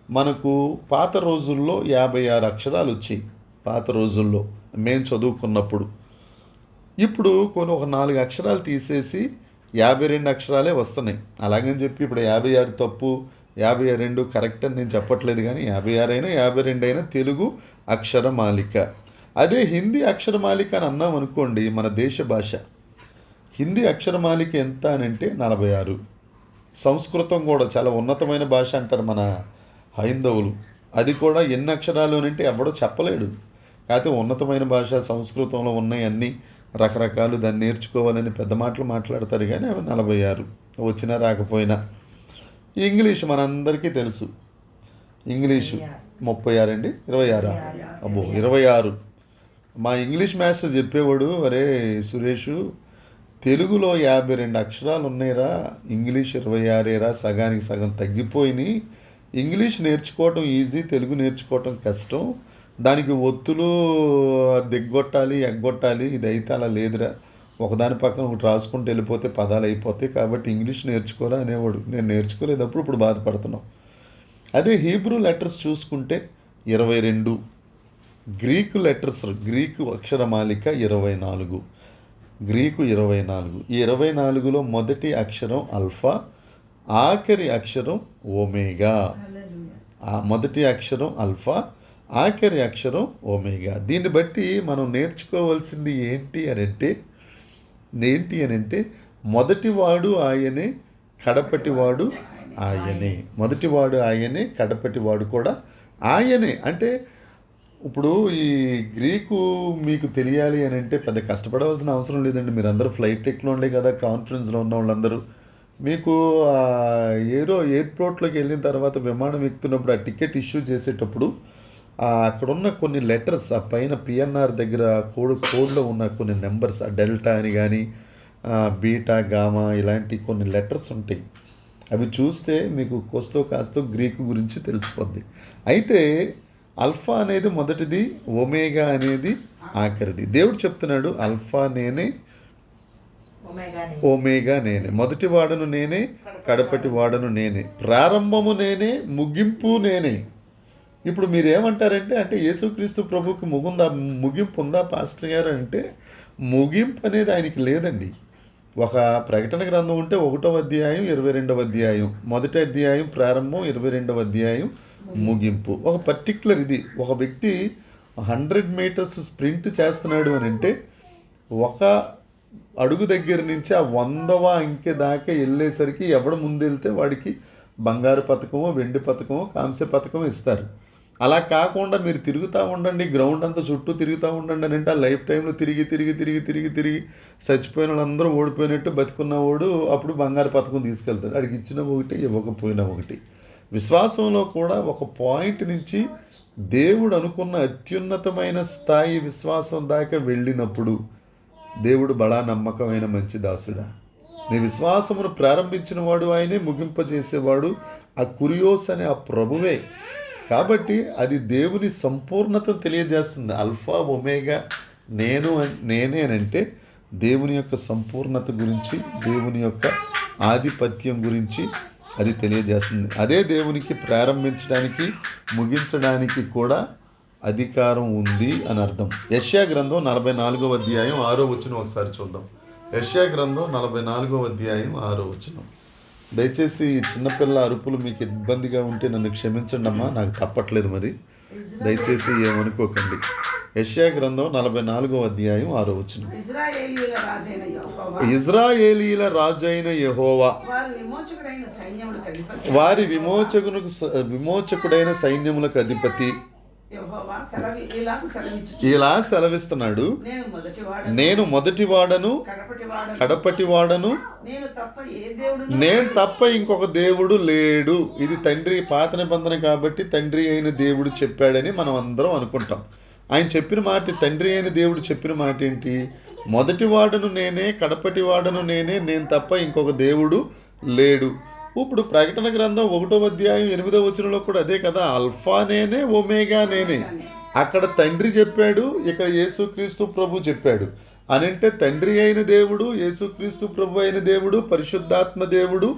Speaker 1: మనకు పాత రోజుల్లో 56 అక్షరాలు వచ్చాయి. పాత రోజుల్లో మేము చదువుకున్నప్పుడు. ఇప్పుడు ఒక 4 అక్షరాలు తీసేసి 52 అక్షరాలే వస్తున్నాయి. అలాగని చెప్పి ఇప్పుడు 56 తప్పు, 52 కరెక్ట్ అని నేను చెప్పట్లేదు. కానీ 56 అయినా 52 అయినా తెలుగు అక్షరమాలిక. అదే హిందీ అక్షరమాలిక అని అన్నాం అనుకోండి, మన దేశ భాష. హిందీ అక్షరమాలిక ఎంత అని అంటే 46. సంస్కృతం కూడా చాలా ఉన్నతమైన భాష అంటారు మన హైందవులు. అది కూడా ఎన్ని అక్షరాలు అంటే ఎవడో చెప్పలేడు. కాకపోతే ఉన్నతమైన భాష సంస్కృతంలో ఉన్నాయి అన్నీ రకరకాలు, దాన్ని నేర్చుకోవాలని పెద్ద మాటలు మాట్లాడతారు. కానీ అవి 46 వచ్చినా రాకపోయినా. ఇంగ్లీష్ మనందరికీ తెలుసు, ఇంగ్లీషు 36 అండి, 26 అబ్బో 26. మా ఇంగ్లీష్ మాస్టర్ చెప్పేవాడు, అరే సురేషు తెలుగులో 52 అక్షరాలు ఉన్నాయిరా, ఇంగ్లీష్ 26రా, సగానికి సగం తగ్గిపోయినాయి. ఇంగ్లీష్ నేర్చుకోవటం ఈజీ, తెలుగు నేర్చుకోవటం కష్టం. దానికి ఒత్తులు దిగ్గొట్టాలి, ఎగ్గొట్టాలి. ఇదైతే అలా లేదురా, ఒకదాని పక్కన ఒకటి రాసుకుంటూ వెళ్ళిపోతే పదాలు అయిపోతాయి. కాబట్టి ఇంగ్లీష్ నేర్చుకోరా అనేవాడు. నేను నేర్చుకోలేదప్పుడు, ఇప్పుడు బాధపడుతున్నాం. అదే హీబ్రూ లెటర్స్ చూసుకుంటే 22, గ్రీకు లెటర్స్, గ్రీకు అక్షరమాలిక 24, గ్రీకు 24. ఈ 24లో మొదటి అక్షరం అల్ఫా, ఆఖరి అక్షరం ఒమేగా. మొదటి అక్షరం అల్ఫా, ఆఖరి అక్షరం ఒమేగా. దీన్ని బట్టి మనం నేర్చుకోవాల్సింది ఏంటి అని అంటే మొదటివాడు ఆయనే, కడపటివాడు ఆయనే. మొదటివాడు ఆయనే, కడపటివాడు కూడా ఆయనే. అంటే ఇప్పుడు ఈ గ్రీకు మీకు తెలియాలి అని అంటే పెద్ద కష్టపడవలసిన అవసరం లేదండి. మీరు అందరూ ఫ్లైట్ ఎక్లో ఉండే కదా, కాన్ఫరెన్స్లో ఉన్న వాళ్ళందరూ. మీకు ఎయిర్పోర్ట్లోకి వెళ్ళిన తర్వాత విమానం ఎక్కుతున్నప్పుడు ఆ టికెట్ ఇష్యూ చేసేటప్పుడు అక్కడున్న కొన్ని లెటర్స్, ఆ పైన పిఎన్ఆర్ దగ్గర కోడ్లో ఉన్న కొన్ని నెంబర్స్, ఆ డెల్టా అని కానీ బీటా, గామా ఇలాంటి కొన్ని లెటర్స్ ఉంటాయి. అవి చూస్తే మీకు కాస్తో గ్రీకు గురించి తెలిసిపోద్ది. అయితే అల్ఫా అనేది మొదటిది, ఒమేగా అనేది ఆఖరిది. దేవుడు చెప్తున్నాడు, అల్ఫా నేనే, ఒమేగా నేనే, మొదటి వాడను నేనే, కడపటి వాడను నేనే, ప్రారంభము నేనే, ముగింపు నేనే. ఇప్పుడు మీరు ఏమంటారంటే, అంటే యేసుక్రీస్తు ప్రభుకి ముగింపు ఉందా పాస్టర్ గారు అంటే, ముగింపు అనేది ఆయనకి లేదండి. ఒక ప్రకటన గ్రంథం ఉంటే 1వ అధ్యాయం 22వ అధ్యాయం, మొదటి అధ్యాయం ప్రారంభం, 22వ అధ్యాయం ముగింపు. ఒక పర్టిక్యులర్ ఇది, ఒక వ్యక్తి 100 మీటర్స్ స్ప్రింట్ చేస్తున్నాడు అని అంటే ఒక అడుగు దగ్గర నుంచి ఆ 100వ అంకె దాకా వెళ్ళేసరికి ఎవడు ముందు వెళ్తే వాడికి బంగారు పథకమో, వెండి పథకమో, కాంస్య పథకమో ఇస్తారు. అలా కాకుండా మీరు తిరుగుతూ ఉండండి, గ్రౌండ్ అంతా చుట్టూ తిరుగుతూ ఉండండి అని అంటే ఆ లైఫ్ టైంలో తిరిగి చచ్చిపోయిన వాళ్ళందరూ ఓడిపోయినట్టు, బతికున్నవాడు అప్పుడు బంగారు పథకం తీసుకెళ్తాడు. వాడికి ఇచ్చిన ఒకటి, ఇవ్వకపోయినా ఒకటి. విశ్వాసంలో కూడా ఒక పాయింట్ నుంచి దేవుడు అనుకున్న అత్యున్నతమైన స్థాయి విశ్వాసం దాకా వెళ్ళినప్పుడు దేవుడు బడా నమ్మకమైన మంచి దాసుడా, నీ విశ్వాసమును ప్రారంభించిన వాడు ఆయనే, ముగింపజేసేవాడు ఆ కురియోస్ అనే ఆ ప్రభువే. కాబట్టి అది దేవుని సంపూర్ణతను తెలియజేస్తుంది. అల్ఫా ఒమేగా నేనే అని అంటే దేవుని యొక్క సంపూర్ణత గురించి, దేవుని యొక్క ఆధిపత్యం గురించి అది తెలియజేస్తుంది. అదే దేవునికి ప్రారంభించడానికి, ముగించడానికి కూడా అధికారం ఉంది అని అర్థం. యెషయా గ్రంథం 44వ అధ్యాయం 6వ వచనం ఒకసారి చూద్దాం. యెషయా గ్రంథం 44వ అధ్యాయం 6వ వచనం. దయచేసి చిన్నపిల్ల అరుపులు మీకు ఇబ్బందిగా ఉంటే నన్ను క్షమించండి అమ్మా, నాకు తప్పట్లేదు, మరి దయచేసి ఏమనుకోకండి. యెషయా గ్రంథం 44వ అధ్యాయం 6వ వచనం. ఇజ్రాయేలీల రాజైన యెహోవా వారి విమోచకుడైన సైన్యములకు అధిపతి ఇలా సెలవిస్తున్నాడు, నేను మొదటివాడను, కడపటివాడను, నేను తప్ప ఇంకొక దేవుడు లేడు. ఇది తండ్రి పాత నిబంధన కాబట్టి తండ్రి అయిన దేవుడు చెప్పాడని మనం అందరం అనుకుంటాం. ఆయన చెప్పిన మాట, తండ్రి అయిన దేవుడు చెప్పిన మాట ఏంటి? మొదటివాడను నేనే, కడపటివాడను నేనే, నేను తప్ప ఇంకొక దేవుడు లేడు. ఇప్పుడు ప్రకటన గ్రంథం 1వ అధ్యాయం 8వ వచనంలో కూడా అదే కదా, అల్ఫా నేనే, ఒమేగా నేనే. అక్కడ తండ్రి చెప్పాడు, ఇక్కడ యేసుక్రీస్తు ప్రభు చెప్పాడు. అని అంటే తండ్రి అయిన దేవుడు, యేసుక్రీస్తు ప్రభు అయిన దేవుడు, పరిశుద్ధాత్మ దేవుడు,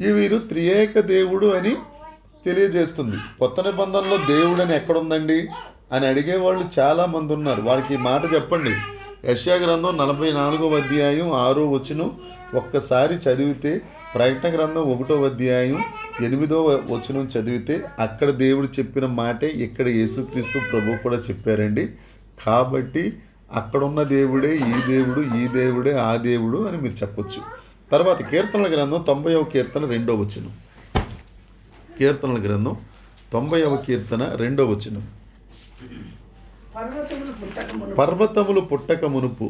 Speaker 1: ఈ వీరు త్రియేక దేవుడు అని తెలియజేస్తుంది. కొత్త నిబంధనలో దేవుడు అని ఎక్కడుందండి అని అడిగేవాళ్ళు చాలామంది ఉన్నారు. వారికి ఈ మాట చెప్పండి. యెషయా గ్రంథం 44వ అధ్యాయం 6వ వచనం ఒక్కసారి చదివితే, ప్రకటన గ్రంథం 1వ అధ్యాయం 8వ వచనం చదివితే అక్కడ దేవుడు చెప్పిన మాటే ఇక్కడ యేసుక్రీస్తు ప్రభు కూడా చెప్పారండి. కాబట్టి అక్కడున్న దేవుడే ఈ దేవుడే ఆ దేవుడు అని మీరు చెప్పొచ్చు. తర్వాత కీర్తనల గ్రంథం 90వ కీర్తన 2వ వచనం. కీర్తనల గ్రంథం 90వ కీర్తన 2వ వచనం. పర్వతములు పుట్టక మునుపు,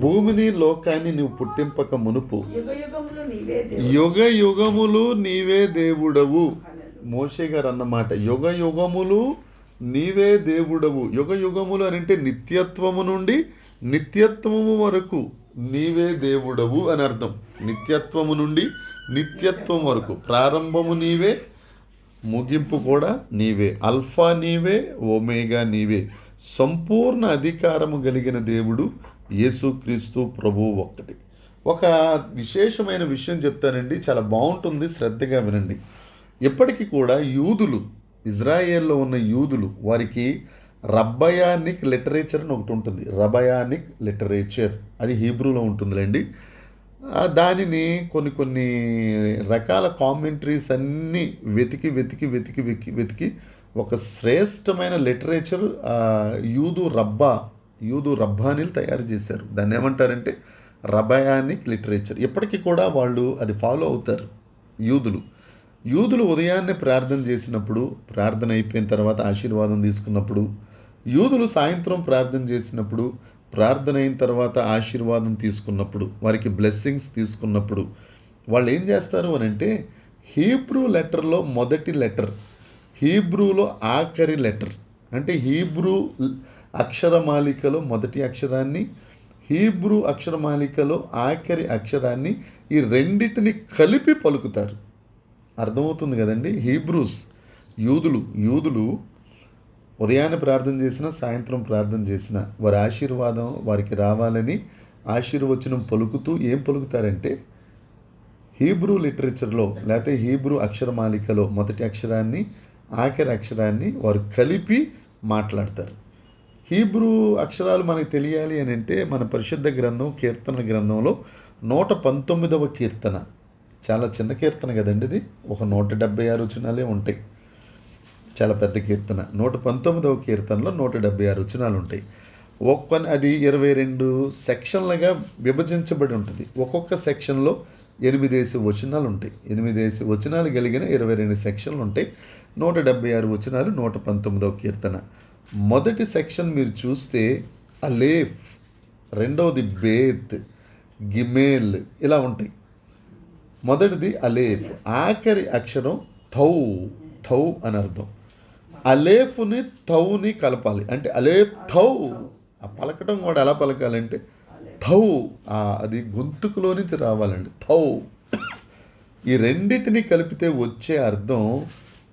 Speaker 1: భూమిని లోకాన్ని నీవు పుట్టింపక మునుపు, యుగ యుగములు నీవే దేవుడవు. మోషే గారు అన్నమాట, యుగ యుగములు నీవే దేవుడవు. యుగ యుగములు అని అంటే నిత్యత్వము నుండి నిత్యత్వము వరకు నీవే దేవుడవు అని అర్థం. నిత్యత్వము నుండి నిత్యత్వం వరకు ప్రారంభము నీవే, ముగింపు కూడా నీవే. అల్ఫా నీవే, ఒమేగా నీవే. సంపూర్ణ అధికారము కలిగిన దేవుడు యేసుక్రీస్తు ప్రభువు ఒక్కటి. ఒక విశేషమైన విషయం చెప్తానండి, చాలా బాగుంటుంది, శ్రద్ధగా వినండి. ఇప్పటికీ కూడా యూదులు, ఇజ్రాయేల్లో ఉన్న యూదులు, వారికి రబ్బయానిక్ లిటరేచర్ అని ఒకటి ఉంటుంది. రబయానిక్ లిటరేచర్ అది హీబ్రూలో ఉంటుందిలేండి. దానిని కొన్ని రకాల కామెంటరీస్ అన్నీ వెతికి వెతికి వెతికి వెతికి వెతికి ఒక శ్రేష్టమైన లిటరేచర్ యూదు రబ్బానీలు తయారు చేశారు. దాన్ని ఏమంటారంటే రబయానిక్ లిటరేచర్. ఇప్పటికీ కూడా వాళ్ళు అది ఫాలో అవుతారు. యూదులు ఉదయాన్నే ప్రార్థన చేసినప్పుడు, ప్రార్థన అయిపోయిన తర్వాత ఆశీర్వాదం తీసుకున్నప్పుడు, యూదులు సాయంత్రం ప్రార్థన చేసినప్పుడు, ప్రార్థన అయిన తర్వాత ఆశీర్వాదం తీసుకున్నప్పుడు, వారికి బ్లెస్సింగ్స్ తీసుకున్నప్పుడు వాళ్ళు ఏం చేస్తారు అని అంటే హీబ్రూ లెటర్లో మొదటి లెటర్, హీబ్రూలో ఆఖరి లెటర్, అంటే హీబ్రూ అక్షరమాలికలో మొదటి అక్షరాన్ని, హీబ్రూ అక్షరమాలికలో ఆఖరి అక్షరాన్ని, ఈ రెండిటిని కలిపి పలుకుతారు. అర్థమవుతుంది కదండి. హీబ్రూస్ యూదులు ఉదయాన్నే ప్రార్థన చేసిన, సాయంత్రం ప్రార్థన చేసిన, వారి ఆశీర్వాదం వారికి రావాలని ఆశీర్వచనం పలుకుతూ ఏం పలుకుతారంటే హీబ్రూ లిటరేచర్లో లేకపోతే హీబ్రూ అక్షరమాలికలో మొదటి అక్షరాన్ని, ఆఖరి అక్షరాన్ని వారు కలిపి మాట్లాడతారు. హీబ్రూ అక్షరాలు మనకు తెలియాలి అని అంటే మన పరిశుద్ధ గ్రంథం, కీర్తన గ్రంథంలో 119వ కీర్తన, చాలా చిన్న కీర్తన కదండి ఇది, ఒక 176 వచనాలే ఉంటాయి. చాలా పెద్ద కీర్తన. 119వ కీర్తనలో 176 వచనాలు ఉంటాయి. అది 22 సెక్షన్లుగా విభజించబడి ఉంటుంది. ఒక్కొక్క సెక్షన్లో 8 వచనాలు ఉంటాయి. 8 వచనాలు కలిగిన 22 సెక్షన్లు ఉంటాయి. 176 వచనాలు 119వ కీర్తన. మొదటి సెక్షన్ మీరు చూస్తే అలేఫ్, రెండవది బేత్, గిమేల్, ఇలా ఉంటాయి. మొదటిది అలేఫ్, ఆఖరి అక్షరం థౌ అని అర్థం. అలేఫ్ని థౌని కలపాలి, అంటే అలేఫ్ థౌ. ఆ పలకటం కూడా ఎలా పలకాలంటే థౌ, అది గొంతుకులో నుంచి రావాలండి, థౌ. ఈ రెండింటిని కలిపితే వచ్చే అర్థం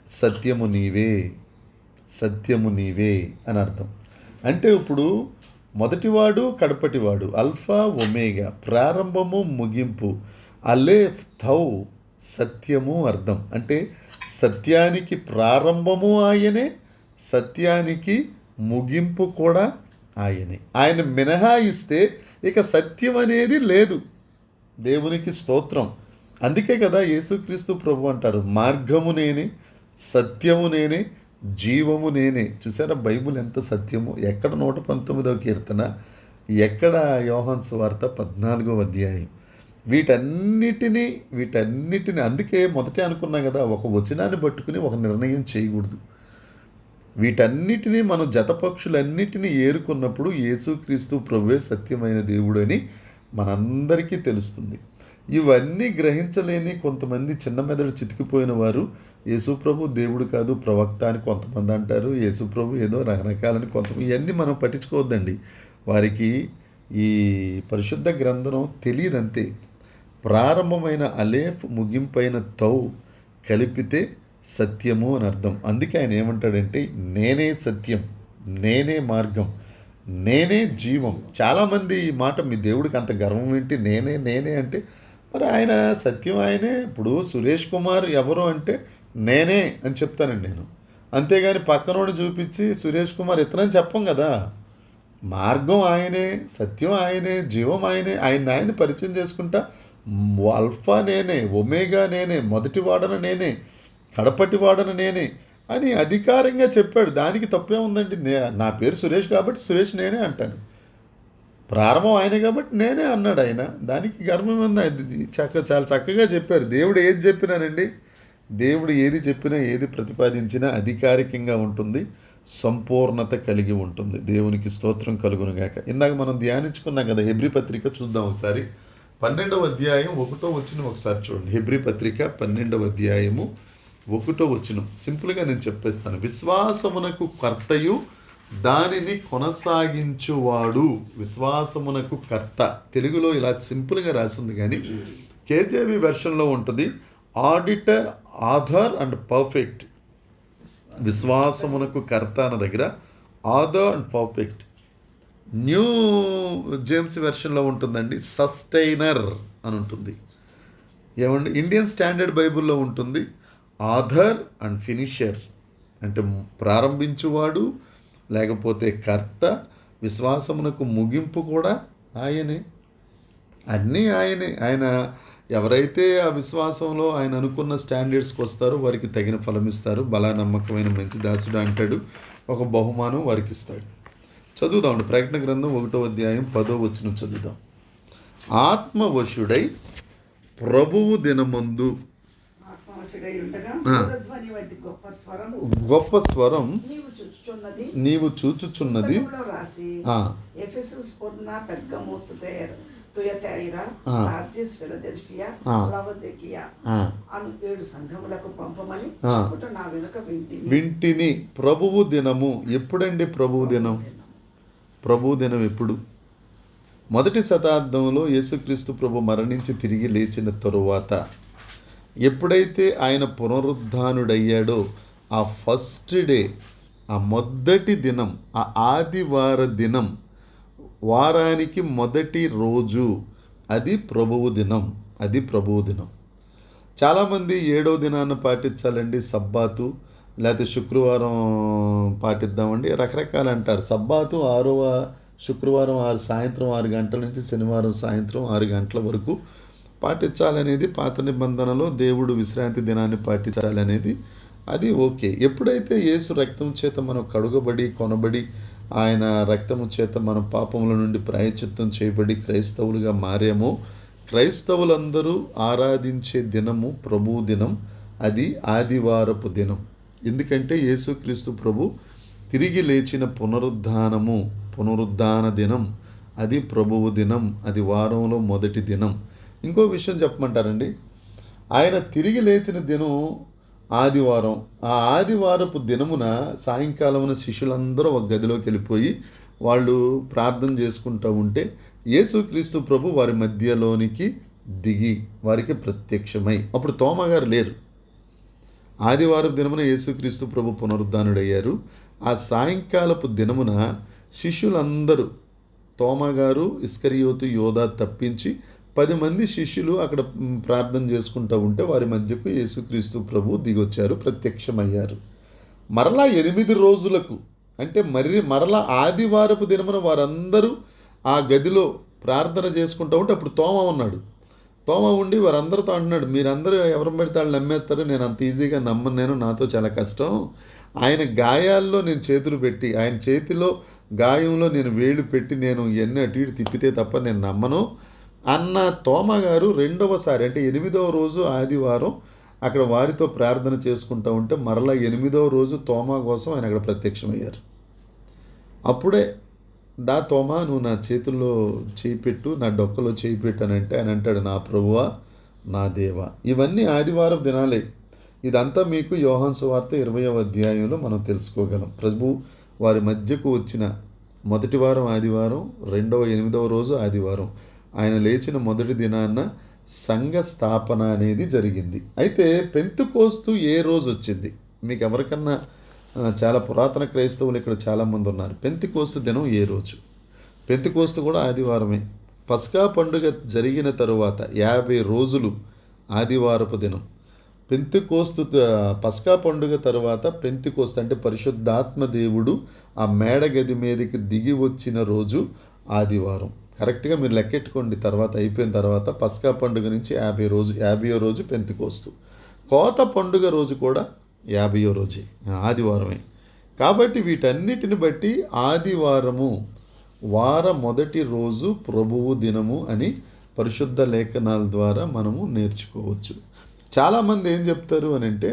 Speaker 1: సత్యము నీవే అని అర్థం. అంటే ఇప్పుడు మొదటివాడు కడపటివాడు, అల్ఫా ఒమేగా, ప్రారంభము ముగింపు, అలేఫ్ థౌ, సత్యము అర్థం. అంటే సత్యానికి ప్రారంభము ఆయనే, సత్యానికి ముగింపు కూడా ఆయనే. ఆయన మినహాయిస్తే ఇక సత్యం అనేది లేదు. దేవునికి స్తోత్రం. అందుకే కదా యేసుక్రీస్తు ప్రభు అంటారు, మార్గము నేనే, సత్యము నేనే, జీవము నేనే. చూసారా బైబిల్ ఎంత సత్యము. ఎక్కడ 119వ కీర్తన, ఎక్కడ యోహాను సువార్త 14వ అధ్యాయం. వీటన్నిటినీ అందుకే మొదటే అనుకున్నాం కదా, ఒక వచనాన్ని పట్టుకుని ఒక నిర్ణయం చేయకూడదు. వీటన్నిటినీ మనం జతపక్షులన్నిటినీ ఏరుకున్నప్పుడు యేసుక్రీస్తు ప్రభువే సత్యమైన దేవుడు అని మనందరికీ తెలుస్తుంది. ఇవన్నీ గ్రహించలేని కొంతమంది చిన్న మెదడు చితికిపోయిన వారు యేసుప్రభు దేవుడు కాదు, ప్రవక్త అని కొంతమంది అంటారు, యేసుప్రభు ఏదో రకరకాలని కొంతమంది. ఇవన్నీ మనం పట్టించుకోవద్దండి. వారికి ఈ పరిశుద్ధ గ్రంథం తెలియదంతే. ప్రారంభమైన అలేఫ్, ముగింపైన థౌ కలిపితే సత్యము అని అర్థం. అందుకే ఆయన ఏమంటాడంటే నేనే సత్యం, నేనే మార్గం, నేనే జీవం. చాలామంది ఈ మాట, మీ దేవుడికి అంత గర్వం ఏంటి, నేనే అంటే మరి ఆయన సత్యం ఆయనే. ఇప్పుడు సురేష్ కుమార్ ఎవరు అంటే నేనే అని చెప్తానండి నేను, అంతేగాని పక్కనోడు చూపించి సురేష్ కుమార్ ఇతనని చెప్పం కదా. మార్గం ఆయనే, సత్యం ఆయనే, జీవం ఆయనే. ఆయన పరిచయం చేసుకుంటా అల్ఫా నేనే, ఒమేగా నేనే, మొదటి వాడన నేనే, కడపటి వాడన నేనే అని అధికారంగా చెప్పాడు. దానికి తప్పే ఉందండి. నా పేరు సురేష్ కాబట్టి సురేష్ నేనే అంటాను. ప్రారంభం ఆయనే కాబట్టి నేనే అన్నాడు ఆయన. దానికి గర్వం ఉంది. చాలా చక్కగా చెప్పారు. దేవుడు ఏది చెప్పినానండి, దేవుడు ఏది చెప్పినా ఏది ప్రతిపాదించినా అధికారికంగా ఉంటుంది, సంపూర్ణత కలిగి ఉంటుంది. దేవునికి స్తోత్రం కలుగునుగాక. ఇందాక మనం ధ్యానించుకున్నాం కదా, హెబ్రీ పత్రిక చూద్దాం ఒకసారి. 12వ అధ్యాయం 1వ వచనం ఒకసారి చూడండి. హెబ్రీ పత్రిక 12వ అధ్యాయము 1వ వచనం. సింపుల్గా నేను చెప్పేస్తాను. విశ్వాసమునకు కర్తయు దానిని కొనసాగించువాడు. విశ్వాసమునకు కర్త. తెలుగులో ఇలా సింపుల్గా రాసింది, కానీ కేజేవి వెర్షన్లో ఉంటుంది ఆడిటర్, ఆథర్ అండ్ పర్ఫెక్ట్. విశ్వాసమునకు కర్త అన్న దగ్గర author and perfect. New James వెర్షన్లో ఉంటుందండి సస్టైనర్ అని ఉంటుంది. ఏమండి, ఇండియన్ స్టాండర్డ్ బైబిల్లో ఉంటుంది ఆథర్ అండ్ ఫినిషర్, అంటే ప్రారంభించువాడు లేకపోతే కర్త. విశ్వాసమునకు ముగింపు కూడా ఆయనే. అన్నీ ఆయనే. ఆయన ఎవరైతే ఆ విశ్వాసంలో ఆయన అనుకున్న స్టాండర్డ్స్కి వస్తారో వారికి తగిన ఫలమిస్తారు. బలా నమ్మకమైన మంచి దాసుడు అంటాడు, ఒక బహుమానం వారికి ఇస్తాడు. చదువుదామండి. ప్రకటన గ్రంథం 1వ అధ్యాయం 10వ వచనం చదువుదాం. ఆత్మవశుడై ప్రభువు దినమందు గొప్ప స్వరం నీవు చూచుచున్నది వింటిని. ప్రభువు దినము ఎప్పుడండి? ప్రభువు దినం. ప్రభువు దినం ఎప్పుడు? మొదటి శతాబ్దంలో యేసుక్రీస్తు ప్రభు మరణించి తిరిగి లేచిన తరువాత ఎప్పుడైతే ఆయన పునరుద్ధానుడయ్యాడో ఆ ఫస్ట్ డే, ఆ మొదటి దినం, ఆ ఆదివార దినం, వారానికి మొదటి రోజు, అది ప్రభువు దినం. అది ప్రభువు దినం. చాలామంది 7వ దినాన్ని పాటించాలండి, సబ్బాతు, లేకపోతే శుక్రవారం పాటిద్దామండి, రకరకాలు అంటారు. సబ్బాతు 6వ శుక్రవారం సాయంత్రం 6 గంటల నుంచి శనివారం సాయంత్రం 6 గంటల వరకు పాటించాలనేది పాత నిబంధనలో. దేవుడు విశ్రాంతి దినాన్ని పాటించాలనేది అది ఓకే. ఎప్పుడైతే యేసు రక్తం చేత మనం కడుగబడి కొనబడి ఆయన రక్తము చేత మన పాపముల నుండి ప్రాయశ్చిత్తం చేయబడి క్రైస్తవులుగా మారామో, క్రైస్తవులందరూ ఆరాధించే దినము ప్రభువు దినం. అది ఆదివారపు దినం. ఎందుకంటే యేసుక్రీస్తు ప్రభు తిరిగి లేచిన పునరుద్ధాన దినం. అది ప్రభువు దినం. అది వారంలో మొదటి దినం. ఇంకో విషయం చెప్పమంటారండి, ఆయన తిరిగి లేచిన దినం ఆదివారం. ఆ ఆదివారపు దినమున సాయంకాలమున శిష్యులందరూ ఒక గదిలోకి వెళ్ళిపోయి వాళ్ళు ప్రార్థన చేసుకుంటూ ఉంటే యేసుక్రీస్తు ప్రభు వారి మధ్యలోనికి దిగి వారికి ప్రత్యక్షమై, అప్పుడు తోమా గారు లేరు. ఆదివారపు దినమున యేసుక్రీస్తు ప్రభు పునరుద్ధానుడయ్యారు. ఆ సాయంకాలపు దినమున శిష్యులందరూ, తోమా గారు, ఇస్కరియోతు, యోధా తప్పించి 10 మంది శిష్యులు అక్కడ ప్రార్థన చేసుకుంటూ ఉంటే వారి మధ్యకు యేసుక్రీస్తు ప్రభు దిగొచ్చారు, ప్రత్యక్షమయ్యారు. మరలా 8 రోజులకు, అంటే మరలా ఆదివారపు దినమున వారందరూ ఆ గదిలో ప్రార్థన చేసుకుంటూ ఉంటే అప్పుడు తోమా ఉన్నాడు. తోమా ఉండి వారందరితో అంటున్నాడు, మీరందరూ ఎవరు పెడితే వాళ్ళు నమ్మేస్తారు, నేను అంత ఈజీగా నమ్మను, నాతో చాలా కష్టం. ఆయన గాయాల్లో నేను చేతులు పెట్టి, ఆయన చేతిలో గాయంలో నేను వేళ్ళు పెట్టి నేను ఎన్ని అటు ఇటు తిప్పితే తప్ప నేను నమ్మను అన్న తోమా గారు రెండవసారి, అంటే 8వ రోజు ఆదివారం అక్కడ వారితో ప్రార్థన చేసుకుంటూ ఉంటే మరలా 8వ రోజు తోమా కోసం ఆయన అక్కడ ప్రత్యక్షమయ్యారు. అప్పుడే తోమా, నువ్వు నా చేతుల్లో చేయి పెట్టు, నా డొక్కలో చేయి పెట్టానంటే ఆయన అంటాడు, నా ప్రభువా, నా దేవా. ఇవన్నీ ఆదివారం దినాలే. ఇదంతా మీకు యోహాను సువార్త 20వ అధ్యాయంలో మనం తెలుసుకోగలం. ప్రభు వారి మధ్యకు వచ్చిన మొదటి వారం ఆదివారం, 8వ రోజు ఆదివారం, ఆయన లేచిన మొదటి దినాన్న సంఘ స్థాపన అనేది జరిగింది. అయితే పెంతెకోస్తు ఏ రోజు వచ్చింది? మీకు ఎవరికన్నా చాలా పురాతన క్రైస్తవులు ఇక్కడ చాలామంది ఉన్నారు. పెంతెకోస్తు దినం ఏ రోజు? పెంతెకోస్తు కూడా ఆదివారమే. పస్కా పండుగ జరిగిన తరువాత 50 రోజులు ఆదివారపు దినం. పెంతెకోస్తు పస్కా పండుగ తర్వాత పెంతెకోస్తు అంటే పరిశుద్ధాత్మ దేవుడు ఆ మేడగది మీదకి దిగి వచ్చిన రోజు ఆదివారం. కరెక్ట్గా మీరు లెక్కెట్టుకోండి. తర్వాత అయిపోయిన తర్వాత పస్కా పండుగ నుంచి 50వ రోజు పెంతెకోస్తు. కోత పండుగ రోజు కూడా 50వ రోజే, ఆదివారమే. కాబట్టి వీటన్నిటిని బట్టి ఆదివారము వార మొదటి రోజు ప్రభువు దినము అని పరిశుద్ధ లేఖనాల ద్వారా మనము నేర్చుకోవచ్చు. చాలామంది ఏం చెప్తారు అని అంటే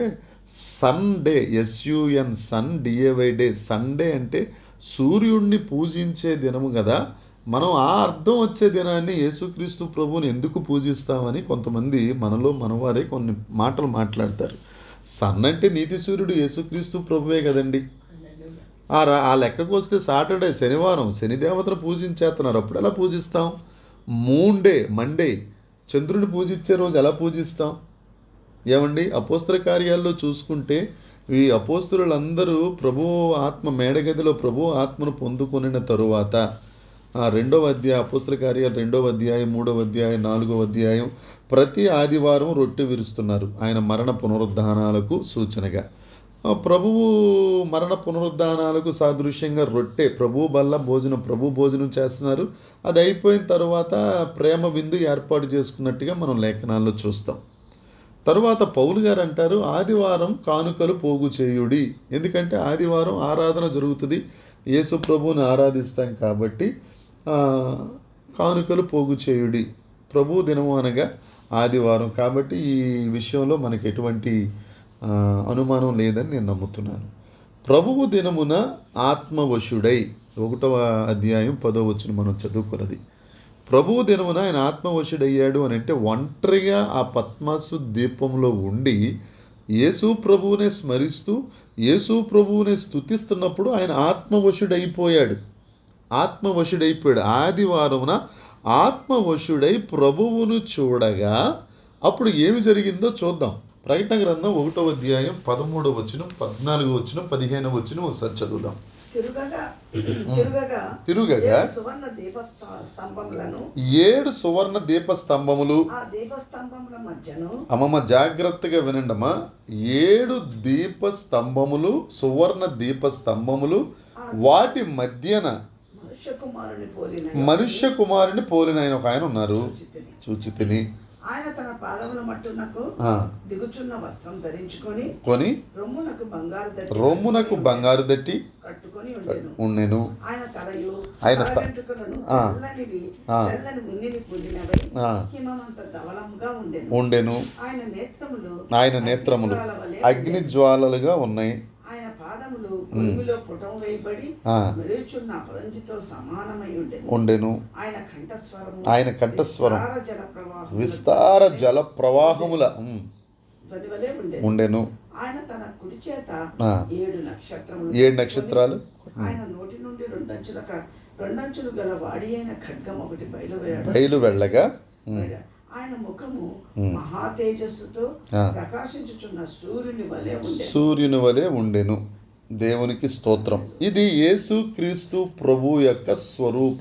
Speaker 1: Sunday, SUN, sun DAY day, Sunday అంటే సూర్యుడిని పూజించే దినము కదా, మనం ఆ అర్థం వచ్చే దినాన్ని యేసుక్రీస్తు ప్రభువుని ఎందుకు పూజిస్తామని కొంతమంది మనలో మనవారే కొన్ని మాటలు మాట్లాడతారు. సన్ అంటే నీతి సూర్యుడు యేసుక్రీస్తు ప్రభువే కదండి. ఆ లెక్కకు వస్తే సాటర్డే, శనివారం శనిదేవతను పూజించేస్తున్నారు. అప్పుడు ఎలా పూజిస్తాం? మండే చంద్రుని పూజించే రోజు ఎలా పూజిస్తాం? ఏమండి, అపోస్తల కార్యాల్లో చూసుకుంటే ఈ అపోస్తలులందరూ ప్రభువు ఆత్మ మేడగదిలో ప్రభువు ఆత్మను పొందుకొనిన తరువాత రెండవ అధ్యాయం, అపోస్తల కార్యాలు 2వ అధ్యాయం, 3వ అధ్యాయం, 4వ అధ్యాయం ప్రతి ఆదివారం రొట్టె విరుస్తున్నారు ఆయన మరణ పునరుద్ధానాలకు సూచనగా. ప్రభువు మరణ పునరుద్ధానాలకు సాదృశ్యంగా రొట్టె ప్రభు భోజనం చేస్తున్నారు. అది అయిపోయిన తర్వాత ప్రేమ విందు ఏర్పాటు చేసుకున్నట్టుగా మనం లేఖనాల్లో చూస్తాం. తరువాత పౌలు గారు అంటారు, ఆదివారం కానుకలు పోగు చేయుడి. ఎందుకంటే ఆదివారం ఆరాధన జరుగుతుంది, యేసు ప్రభువుని ఆరాధిస్తాం కాబట్టి కానుకలు పోగు చేయుడి. ప్రభు దినము అనగా ఆదివారం కాబట్టి ఈ విషయంలో మనకి ఎటువంటి అనుమానం లేదని నేను నమ్ముతున్నాను. ప్రభువు దినమున ఆత్మవశుడై 1వ అధ్యాయం 10వ వచనం మనం చదువుకున్నది. ప్రభువు దినమున ఆయన ఆత్మవశుడయ్యాడు అని అంటే ఒంటరిగా ఆ పద్మసు దీపంలో ఉండి యేసు ప్రభువునే స్మరిస్తూ యేసు ప్రభువునే స్తుతిస్తున్నప్పుడు ఆయన ఆత్మవశుడైపోయాడు. ఆదివారమున ఆత్మవశుడై ప్రభువును చూడగా అప్పుడు ఏమి జరిగిందో చూద్దాం. ప్రకటన గ్రంథం 1వ అధ్యాయం 13వ వచనం, 14వ వచనం, 15వ వచనం ఒకసారి చదువుదాం. తిరుగగా 7 సువర్ణ దీపస్తంభములు. అమ్మమ్మ జాగ్రత్తగా వినండమ్మా. 7 దీపస్తంభములు, సువర్ణ దీపస్తంభములు, వాటి మధ్యన మనుష్య కుమారుని పోలిన ఒక ఆయన ఉన్నారు. చూచితిని.
Speaker 2: ఆయన తన పాదముల మట్టునకు దిగుచున్న వస్త్రం ధరించుకొని
Speaker 1: రొమ్మునకు బంగారు దట్టి
Speaker 2: కట్టుకొని
Speaker 1: ఉండెను.
Speaker 2: ఆయన తలయు
Speaker 1: ఆయన ఉండెను. ఆయన నేత్రములు అగ్ని జ్వాలలుగా ఉన్నాయి.
Speaker 2: ఆయన పాదములు భూమిలో పుటం వేయబడి మెరుచున్న అపరంజితో సమానమై ఉండెను. ఆయన కంఠస్వరం విస్తార జల ప్రవాహముల ఉండెను. ఆయన తన కుడి చేత 7 నక్షత్రాలు ఆయన నోటి నుండి రెండంచులు గల వాడి అయిన ఖడ్గం ఒకటి బయలు వెళ్ళగా ఆయన ముఖము మహా తేజస్సుతో ప్రకాశించుచున్న సూర్యుని వలె ఉండెను. దేవునికి స్తోత్రం. ఇది యేసు క్రీస్తు ప్రభు యొక్క స్వరూప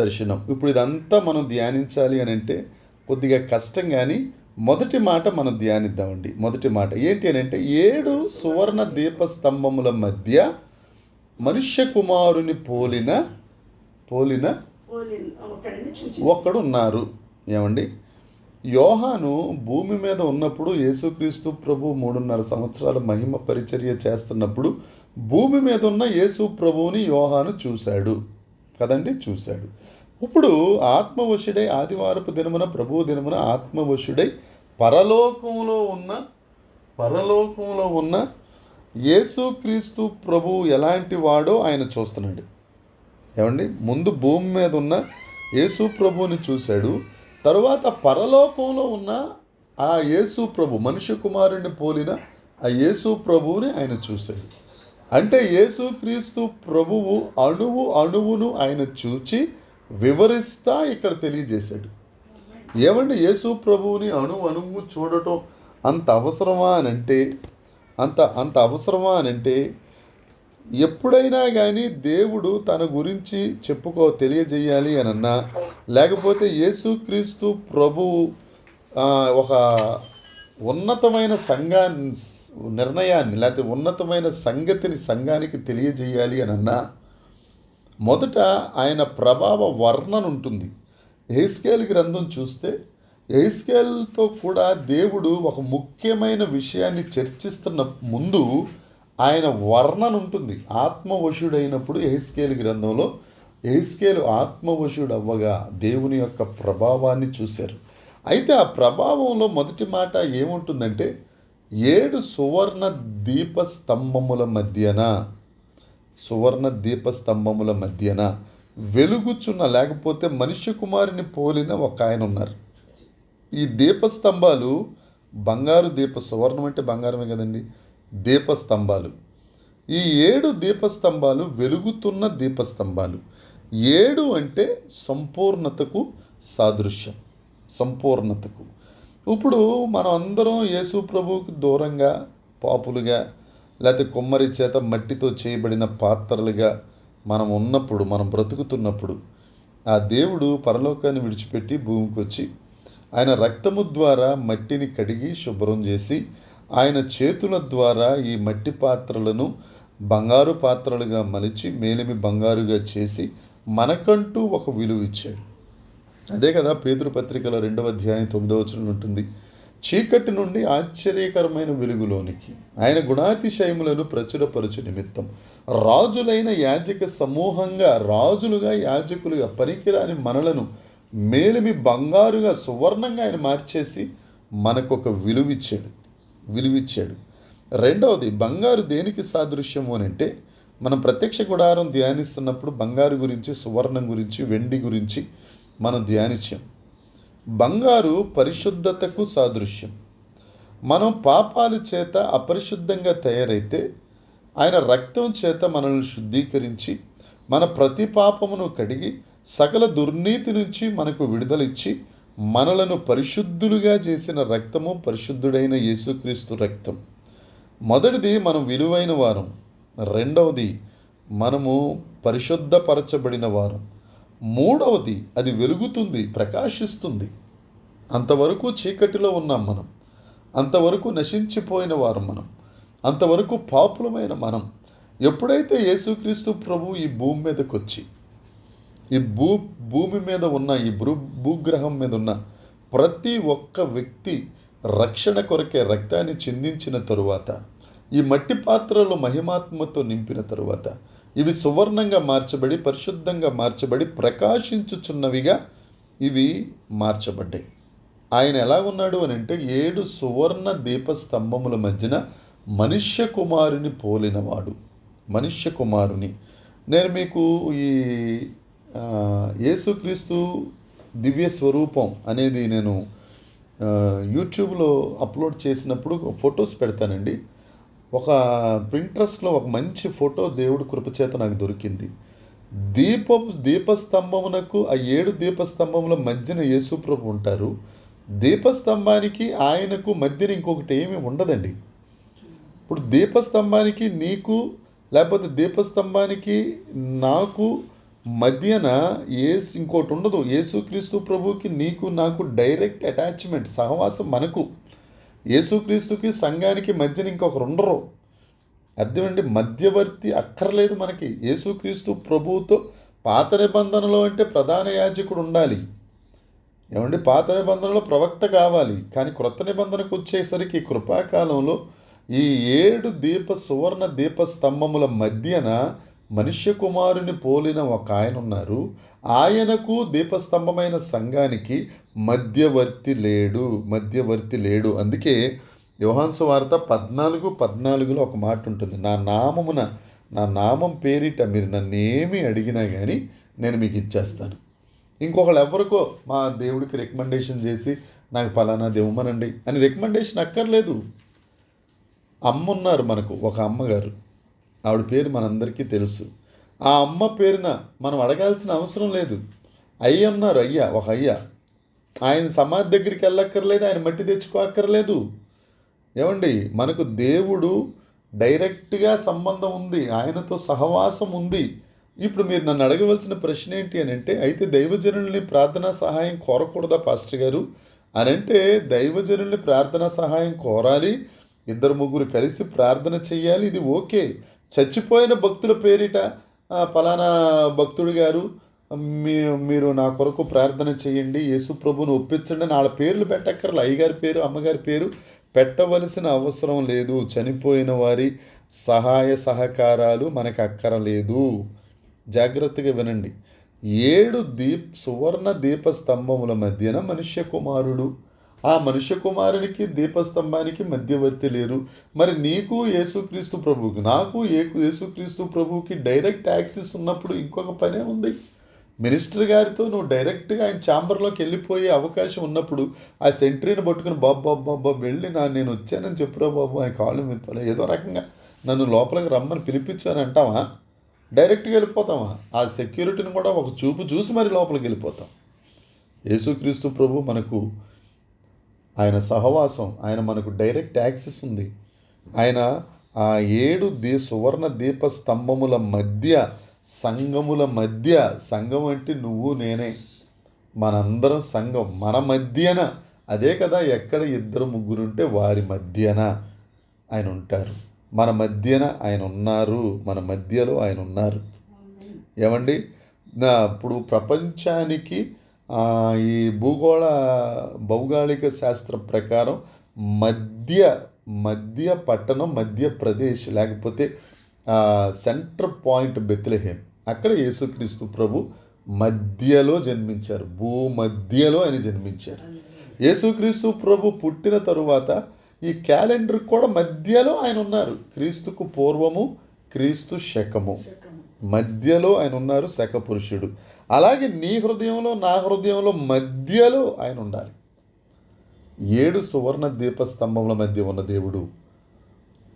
Speaker 2: దర్శనం. ఇప్పుడు ఇదంతా మనం ధ్యానించాలి అని అంటే కొద్దిగా కష్టం, కానీ మొదటి మాట మనం ధ్యానిద్దామండి. మొదటి మాట ఏంటి అని అంటే 7 సువర్ణ దీపస్తంభముల మధ్య మనుష్య కుమారుని పోలిన ఒక్కడు ఉన్నారు. ఏమండి, యోహాను భూమి మీద ఉన్నప్పుడు యేసుక్రీస్తు ప్రభు 3.5 సంవత్సరాల మహిమ పరిచర్య చేస్తున్నప్పుడు భూమి మీద ఉన్న యేసు ప్రభువుని యోహాను చూశాడు కదండి, చూశాడు. ఇప్పుడు ఆత్మవశుడై ఆదివారపు దినమున ప్రభువు దినమున ఆత్మవశుడై పరలోకంలో ఉన్న యేసుక్రీస్తు ప్రభువు ఎలాంటి వాడో ఆయన చూస్తున్నాడు. ఏమండి, ముందు భూమి మీద ఉన్న యేసు ప్రభువుని చూశాడు, తరువాత పరలోకంలో ఉన్న ఆ యేసు ప్రభు మనుష్య కుమారుని పోలిన ఆ యేసు ప్రభువుని ఆయన చూశాడు. అంటే యేసుక్రీస్తు ప్రభువు అణువును ఆయన చూచి వివరిస్తా ఇక్కడ తెలియజేశాడు. ఏమండి, యేసు ప్రభువుని అణువు చూడటం అంత అవసరమా అని అంటే ఎప్పుడైనా కానీ దేవుడు తన గురించి తెలియజేయాలి అనన్నా, లేకపోతే యేసుక్రీస్తు ప్రభువు ఒక ఉన్నతమైన నిర్ణయాన్ని లేకపోతే ఉన్నతమైన సంగతిని సంఘానికి తెలియజేయాలి అనన్నా మొదట ఆయన ప్రభావ వర్ణన ఉంటుంది. యెహెజ్కేలు గ్రంథం చూస్తే యెహెజ్కేలుతో కూడా దేవుడు ఒక ముఖ్యమైన విషయాన్ని చర్చిస్తున్న ముందు ఆయన వర్ణన ఉంటుంది. ఆత్మవశుడైనప్పుడు యెహెజ్కేలు గ్రంథంలో యెహెజ్కేలు ఆత్మవశుడు అవ్వగా దేవుని యొక్క ప్రభావాన్ని చూశారు. అయితే ఆ ప్రభావంలో మొదటి మాట ఏముంటుందంటే 7 సువర్ణ దీపస్తంభముల మధ్యన వెలుగుచున్న లేకపోతే మనుష్య కుమారుని పోలిన ఒక ఆయన ఉన్నారు. ఈ దీపస్తంభాలు బంగారు సువర్ణం అంటే బంగారమే కదండి. దీపస్తంభాలు. ఈ 7 దీపస్తంభాలు వెలుగుతున్న దీపస్తంభాలు. 7 అంటే సంపూర్ణతకు సాదృశ్యం. సంపూర్ణతకు. ఇప్పుడు మనం అందరం యేసు ప్రభువుకి దూరంగా పాపులుగా, లేకపోతే కుమ్మరి చేత మట్టితో చేయబడిన పాత్రలుగా మనం ఉన్నప్పుడు, మనం బ్రతుకుతున్నప్పుడు, ఆ దేవుడు పరలోకాన్ని విడిచిపెట్టి భూమికి వచ్చి ఆయన రక్తము ద్వారా మట్టిని కడిగి శుభ్రం చేసి ఆయన చేతుల ద్వారా ఈ మట్టి పాత్రలను బంగారు పాత్రలుగా మలిచి మేలిమి బంగారుగా చేసి మనకంటూ ఒక విలువ ఇచ్చాడు. అదే కదా పేతురు పత్రికల 2వ అధ్యాయం 9వ వచనం ఉంటుంది. చీకటి నుండి ఆశ్చర్యకరమైన వెలుగులోనికి ఆయన గుణాతిశయములను ప్రచురపరచు నిమిత్తం రాజులైన యాజక సమూహంగా, రాజులుగా యాజకులుగా పనికిరాని మనలను మేలిమి బంగారుగా సువర్ణంగా ఆయన మార్చేసి మనకొక విలువిచ్చాడు. రెండవది, బంగారు దేనికి సాదృశ్యము అని అంటే, మనం ప్రత్యక్ష గుడారం ధ్యానిస్తున్నప్పుడు బంగారు గురించి, సువర్ణం గురించి, వెండి గురించి మనం ధ్యానించాం. బంగారు పరిశుద్ధతకు సాదృశ్యం. మనం పాపాల చేత అపరిశుద్ధంగా తయారైతే ఆయన రక్తం చేత మనల్ని శుద్ధీకరించి మన ప్రతి పాపమును కడిగి సకల దుర్నీతి నుంచి మనకు విడుదలిచ్చి మనలను పరిశుద్ధులుగా చేసిన రక్తము పరిశుద్ధుడైన యేసుక్రీస్తు రక్తం. మొదటిది, మనం విలువైన వారం. రెండవది, మనము పరిశుద్ధపరచబడిన వారం. మూడవది, అది వెలుగుతుంది, ప్రకాశిస్తుంది. అంతవరకు చీకటిలో ఉన్నాం మనం, అంతవరకు నశించిపోయిన వారం మనం, అంతవరకు పాపులమైన మనం ఎప్పుడైతే యేసుక్రీస్తు ప్రభు ఈ భూమి మీదకి వచ్చి ఈ భూమి మీద ఉన్న ఈ భూగ్రహం మీద ఉన్న ప్రతి ఒక్క వ్యక్తి రక్షణ కొరకే రక్తాన్ని చిందించిన తరువాత, ఈ మట్టి పాత్రలు మహిమాత్మతో నింపిన తరువాత ఇవి సువర్ణంగా మార్చబడి, పరిశుద్ధంగా మార్చబడి, ప్రకాశించుచున్నవిగా ఇవి మార్చబడ్డాయి. ఆయన ఎలా ఉన్నాడు అని అంటే 7 సువర్ణ దీపస్తంభముల మధ్యన మనుష్య కుమారుని పోలినవాడు. మనుష్య కుమారుని నేను మీకు ఈ యేసుక్రీస్తు దివ్య స్వరూపం అనేది నేను యూట్యూబ్లో అప్లోడ్ చేసినప్పుడు ఫొటోస్ పెడతానండి. ఒక ప్రింట్రెస్ట్లో ఒక మంచి ఫోటో దేవుడి కృపచేత నాకు దొరికింది. దీపస్తంభమునకు ఆ 7 దీపస్తంభముల మధ్యన యేసుప్రభు ఉంటారు. దీపస్తంభానికి ఆయనకు మధ్యన ఇంకొకటి ఏమీ ఉండదండి. ఇప్పుడు దీపస్తంభానికి నీకు, లేకపోతే దీపస్తంభానికి నాకు మధ్యన ఇంకోటి ఉండదు. యేసుక్రీస్తు ప్రభువుకి నీకు నాకు డైరెక్ట్ అటాచ్మెంట్, సహవాసం మనకు. యేసుక్రీస్తుకి సంఘానికి మధ్యన ఇంకొకరు ఉండరు. అర్థమండి, మధ్యవర్తి అక్కర్లేదు మనకి. యేసుక్రీస్తు ప్రభువుతో పాత నిబంధనలో అంటే ప్రధాన యాజకుడు ఉండాలి. ఏమండి, పాత నిబంధనలో ప్రవక్త కావాలి. కానీ క్రొత్త నిబంధనకు వచ్చేసరికి కృపాకాలంలో ఈ 7 సువర్ణ దీపస్తంభముల మధ్యన మనుష్య కుమారుని పోలిన ఒక ఆయన ఉన్నారు. ఆయనకు దీపస్తంభమైన సంఘానికి మధ్యవర్తి లేడు. అందుకే యోహాను సువార్త 14:14లో ఒక మాట ఉంటుంది. నా నామం పేరిట మీరు నన్ను ఏమి అడిగినా కానీ నేను మీకు ఇచ్చేస్తాను. ఇంకొకళ్ళు ఎవరికో మా దేవుడికి రికమెండేషన్ చేసి నాకు పలానా ఇవ్వమనండి అని రికమెండేషన్ అక్కర్లేదు. అమ్మ ఉన్నారు మనకు, ఒక అమ్మగారు. ఆవిడ పేరు మనందరికీ తెలుసు. ఆ అమ్మ పేరున మనం అడగాల్సిన అవసరం లేదు. అయ్య ఉన్నారు, ఒక అయ్య. ఆయన సమాధి దగ్గరికి వెళ్ళక్కర్లేదు, ఆయన మట్టి తెచ్చుకోక్కర్లేదు. ఏమండి, మనకు దేవుడు డైరెక్ట్గా సంబంధం ఉంది, ఆయనతో సహవాసం ఉంది. ఇప్పుడు మీరు నన్ను అడగవలసిన ప్రశ్న ఏంటి అని అంటే, అయితే దైవజనుల్ని ప్రార్థనా సహాయం కోరకూడదా పాస్టర్ గారు అని అంటే, దైవజనుల్ని ప్రార్థనా సహాయం కోరాలి. 2-3 కలిసి ప్రార్థన చెయ్యాలి. ఇది ఓకే. చచ్చిపోయిన భక్తుల పేరిట పలానా భక్తుడు గారు మీరు నా కొరకు ప్రార్థన చేయండి, యేసు ప్రభువును ఒప్పించండి అని వాళ్ళ పేర్లు పెట్టక్కర్లే. అయ్యగారి పేరు, అమ్మగారి పేరు పెట్టవలసిన అవసరం లేదు. చనిపోయిన వారి సహాయ సహకారాలు మనకు అక్కరలేదు. జాగ్రత్తగా వినండి. 7 సువర్ణ దీపస్తంభముల మధ్యన మనుష్య కుమారుడు. ఆ మనుష్య కుమారునికి దీపస్తంభానికి మధ్యవర్తి లేరు. మరి నీకు యేసుక్రీస్తు ప్రభువుకి, నాకు యేసుక్రీస్తు ప్రభువుకి డైరెక్ట్ యాక్సెస్ ఉన్నప్పుడు ఇంకొక పనే ఉంది. మినిస్టర్ గారితో నువ్వు డైరెక్ట్గా ఆయన ఛాంబర్లోకి వెళ్ళిపోయే అవకాశం ఉన్నప్పుడు ఆ సెంట్రీని పట్టుకుని బాబా వెళ్ళి నేను వచ్చానని చెప్పురా బాబు ఆయన కాళ్ళు మీద ఏదో రకంగా నన్ను లోపలికి రమ్మని పిలిపించాను అంటావా? డైరెక్ట్గా వెళ్ళిపోతామా? ఆ సెక్యూరిటీని కూడా ఒక చూపు చూసి మరి లోపలికి వెళ్ళిపోతాం. యేసుక్రీస్తు ప్రభు మనకు ఆయన సహవాసం, ఆయన మనకు డైరెక్ట్ యాక్సెస్ ఉంది. ఆయన ఆ 7 సువర్ణ దీప స్తంభముల మధ్య, సంఘముల మధ్య, సంఘం అంటే నువ్వు నేనే, మనందరం సంఘం, మన మధ్యన, అదే కదా ఎక్కడ 2-3 ఉంటే వారి మధ్యన ఆయన ఉంటారు. మన మధ్యన ఆయన ఉన్నారు, మన మధ్యలో ఆయన ఉన్నారు. ఏమండి, ఇప్పుడు ప్రపంచానికి ఈ భౌగోళిక శాస్త్ర ప్రకారం మధ్య పట్టణం మధ్యప్రదేశ్, లేకపోతే సెంటర్ పాయింట్ బెత్లెహేం. అక్కడ యేసుక్రీస్తు ప్రభు మధ్యలో జన్మించారు, భూమధ్యలో ఆయన జన్మించారు. యేసుక్రీస్తు ప్రభు పుట్టిన తరువాత ఈ క్యాలెండర్ కూడా మధ్యలో ఆయన ఉన్నారు. క్రీస్తుకు పూర్వము, క్రీస్తు శకము, మధ్యలో ఆయన ఉన్నారు, శక పురుషుడు. అలాగే నీ హృదయంలో, నా హృదయంలో మధ్యలో ఆయన ఉండాలి. 7 సువర్ణ దీపస్తంభముల మధ్య ఉన్న దేవుడు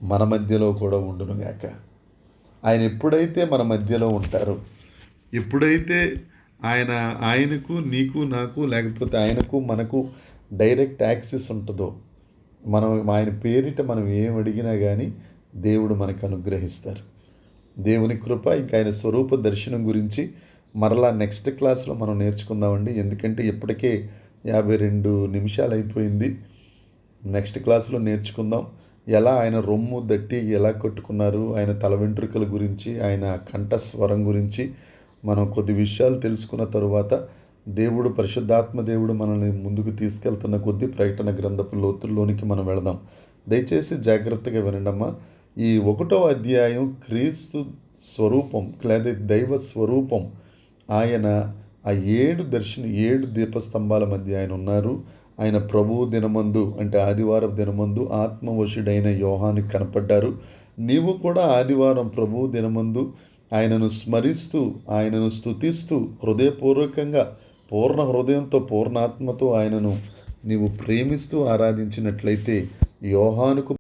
Speaker 2: మన మధ్యలో కూడా ఉండునుగాక. ఆయన ఎప్పుడైతే మన మధ్యలో ఉంటారో, ఎప్పుడైతే ఆయనకు, నీకు, నాకు, లేకపోతే ఆయనకు మనకు డైరెక్ట్ యాక్సెస్ ఉంటుందో, మనం ఆయన పేరిట మనం ఏం అడిగినా కానీ దేవుడు మనకు అనుగ్రహిస్తారు. దేవుని కృప. ఇంకా ఆయన స్వరూప దర్శనం గురించి మరలా నెక్స్ట్ క్లాస్లో మనం నేర్చుకుందామండి. ఎందుకంటే ఇప్పటికే 52 నిమిషాలు అయిపోయింది. నెక్స్ట్ క్లాస్లో నేర్చుకుందాం. ఎలా ఆయన రొమ్ము దట్టి ఎలా కట్టుకున్నారు, ఆయన తల వెంట్రుకల గురించి, ఆయన కంఠస్వరం గురించి మనం కొద్ది విషయాలు తెలుసుకున్న తరువాత దేవుడు, పరిశుద్ధాత్మ దేవుడు మనల్ని ముందుకు తీసుకెళ్తున్న కొద్దీ ప్రకటన గ్రంథపు లోతుల్లోనికి మనం వెళదాం. దయచేసి జాగ్రత్తగా వినండమ్మా. ఈ 1వ అధ్యాయం క్రీస్తు స్వరూపం లేదా దైవ స్వరూపం. ఆయన ఆ 7 దీపస్తంభాల మధ్య ఆయన ఉన్నారు. ఆయన ప్రభువు దినమందు, అంటే ఆదివారం దినమందు ఆత్మవశుడైన యోహానికి కనపడ్డారు. నీవు కూడా ఆదివారం ప్రభువు దినమందు ఆయనను స్మరిస్తూ, ఆయనను స్తుతిస్తూ, హృదయపూర్వకంగా, పూర్ణ హృదయంతో, పూర్ణాత్మతో ఆయనను నీవు ప్రేమిస్తూ ఆరాధించినట్లయితే యోహానుకు